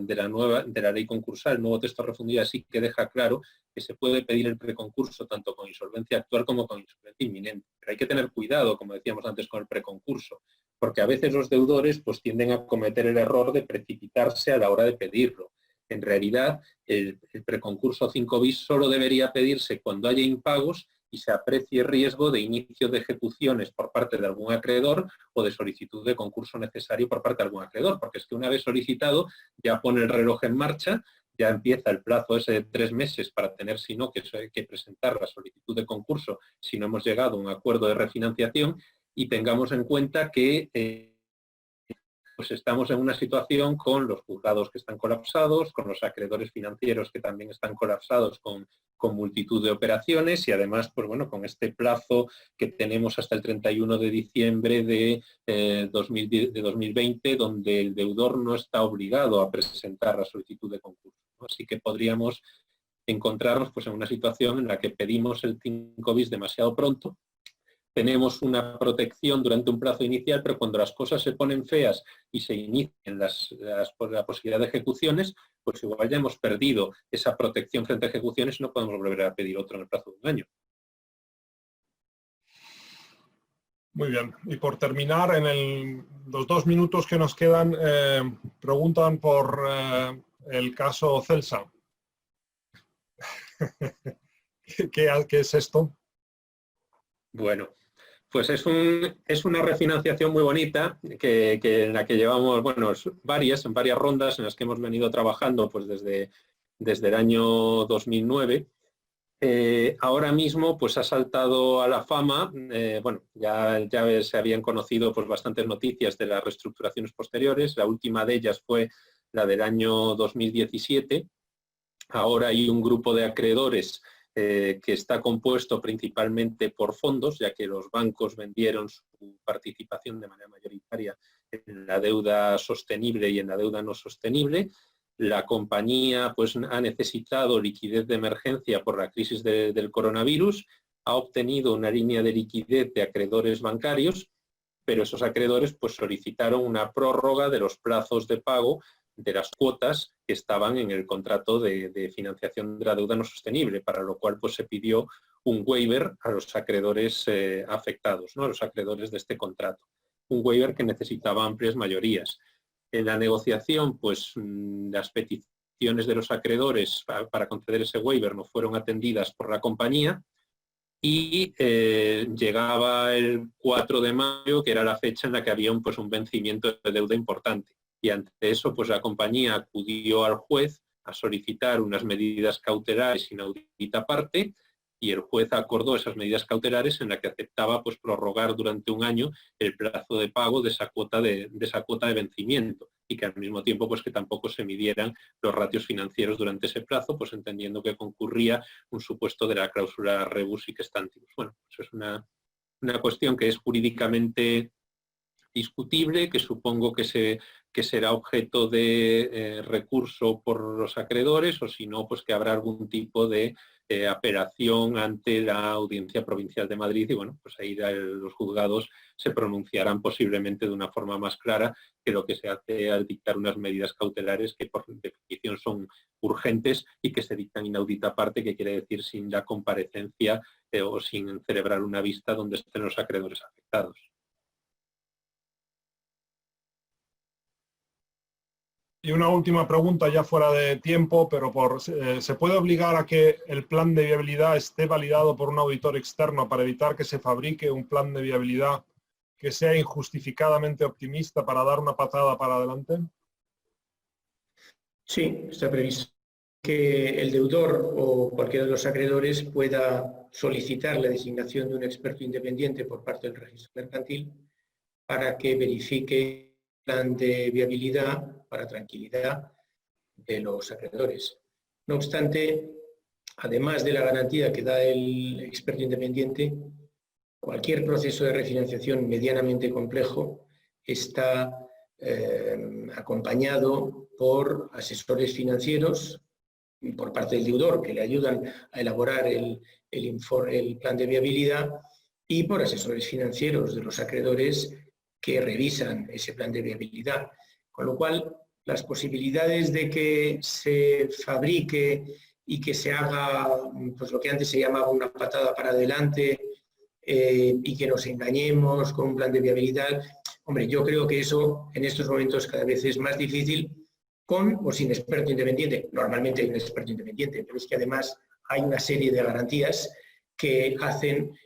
ley concursal, el nuevo texto refundido, sí que deja claro que se puede pedir el preconcurso tanto con insolvencia actual como con insolvencia inminente. Pero hay que tener cuidado, como decíamos antes, con el preconcurso, porque a veces los deudores pues, tienden a cometer el error de precipitarse a la hora de pedirlo. En realidad, el preconcurso 5 bis solo debería pedirse cuando haya impagos y se aprecie riesgo de inicio de ejecuciones por parte de algún acreedor o de solicitud de concurso necesario por parte de algún acreedor, porque es que una vez solicitado ya pone el reloj en marcha, ya empieza el plazo ese de 3 meses para tener, si no, que presentar la solicitud de concurso si no hemos llegado a un acuerdo de refinanciación, y tengamos en cuenta que pues estamos en una situación con los juzgados que están colapsados, con los acreedores financieros que también están colapsados con multitud de operaciones y además, pues bueno, con este plazo que tenemos hasta el 31 de diciembre de 2020, donde el deudor no está obligado a presentar la solicitud de concurso, ¿no? Así que podríamos encontrarnos pues, en una situación en la que pedimos el 5 bis demasiado pronto, tenemos una protección durante un plazo inicial, pero cuando las cosas se ponen feas y se inician la posibilidad de ejecuciones, pues igual ya hemos perdido esa protección frente a ejecuciones y no podemos volver a pedir otro en el plazo de un año. Muy bien. Y por terminar, en los 2 minutos que nos quedan, preguntan por el caso Celsa. ¿Qué es esto? Bueno, pues es una refinanciación muy bonita en la que llevamos, bueno, en varias rondas en las que hemos venido trabajando pues desde el año 2009. Ahora mismo pues ha saltado a la fama, bueno, ya se habían conocido pues bastantes noticias de las reestructuraciones posteriores, la última de ellas fue la del año 2017. Ahora hay un grupo de acreedores que está compuesto principalmente por fondos, ya que los bancos vendieron su participación de manera mayoritaria en la deuda sostenible y en la deuda no sostenible. La compañía pues, ha necesitado liquidez de emergencia por la crisis del coronavirus, ha obtenido una línea de liquidez de acreedores bancarios, pero esos acreedores pues, solicitaron una prórroga de los plazos de pago de las cuotas que estaban en el contrato de financiación de la deuda no sostenible, para lo cual pues, se pidió un waiver a los acreedores afectados, ¿no?, a los acreedores de este contrato. Un waiver que necesitaba amplias mayorías. En la negociación, pues las peticiones de los acreedores para conceder ese waiver no fueron atendidas por la compañía y llegaba el 4 de mayo, que era la fecha en la que había un vencimiento de deuda importante. Y ante eso, pues la compañía acudió al juez a solicitar unas medidas cautelares inaudita parte y el juez acordó esas medidas cautelares en las que aceptaba pues, prorrogar durante un año el plazo de pago de esa cuota de vencimiento y que al mismo tiempo pues, que tampoco se midieran los ratios financieros durante ese plazo, pues entendiendo que concurría un supuesto de la cláusula rebus sic stantibus. Bueno, eso es una cuestión que es jurídicamente discutible, que supongo que será objeto de recurso por los acreedores, o si no, pues que habrá algún tipo de apelación ante la Audiencia Provincial de Madrid y bueno, pues ahí los juzgados se pronunciarán posiblemente de una forma más clara que lo que se hace al dictar unas medidas cautelares que por definición son urgentes y que se dictan inaudita parte, que quiere decir sin la comparecencia o sin celebrar una vista donde estén los acreedores afectados. Y una última pregunta ya fuera de tiempo, pero ¿se puede obligar a que el plan de viabilidad esté validado por un auditor externo para evitar que se fabrique un plan de viabilidad que sea injustificadamente optimista para dar una patada para adelante? Sí, está previsto que el deudor o cualquiera de los acreedores pueda solicitar la designación de un experto independiente por parte del registro mercantil para que verifique el plan de viabilidad para tranquilidad de los acreedores. No obstante, además de la garantía que da el experto independiente, cualquier proceso de refinanciación medianamente complejo está acompañado por asesores financieros por parte del deudor que le ayudan a elaborar el plan de viabilidad y por asesores financieros de los acreedores que revisan ese plan de viabilidad. Con lo cual, las posibilidades de que se fabrique y que se haga pues, lo que antes se llamaba una patada para adelante y que nos engañemos con un plan de viabilidad, hombre, yo creo que eso en estos momentos cada vez es más difícil con o sin experto independiente. Normalmente hay un experto independiente, pero es que además hay una serie de garantías que hacen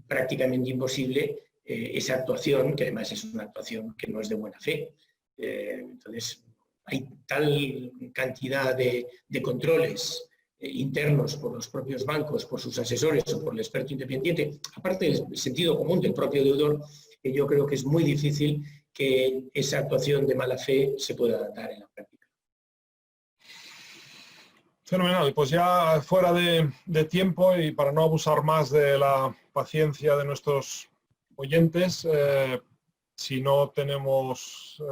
prácticamente imposible esa actuación, que además es una actuación que no es de buena fe. Entonces, hay tal cantidad de controles internos por los propios bancos, por sus asesores o por el experto independiente, aparte del sentido común del propio deudor, que yo creo que es muy difícil que esa actuación de mala fe se pueda dar en la práctica. Fenomenal, pues ya fuera de tiempo y para no abusar más de la paciencia de nuestros oyentes, si no tenemos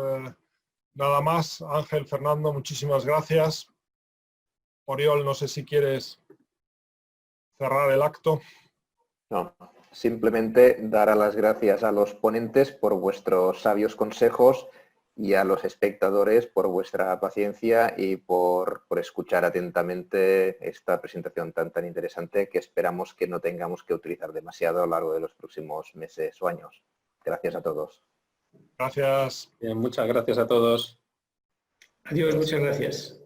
nada más, Ángel, Fernando, muchísimas gracias. Oriol, no sé si quieres cerrar el acto. No, simplemente dar las gracias a los ponentes por vuestros sabios consejos y a los espectadores por vuestra paciencia y por escuchar atentamente esta presentación tan interesante que esperamos que no tengamos que utilizar demasiado a lo largo de los próximos meses o años. Gracias a todos. Gracias. Muchas gracias a todos. Adiós, muchas gracias.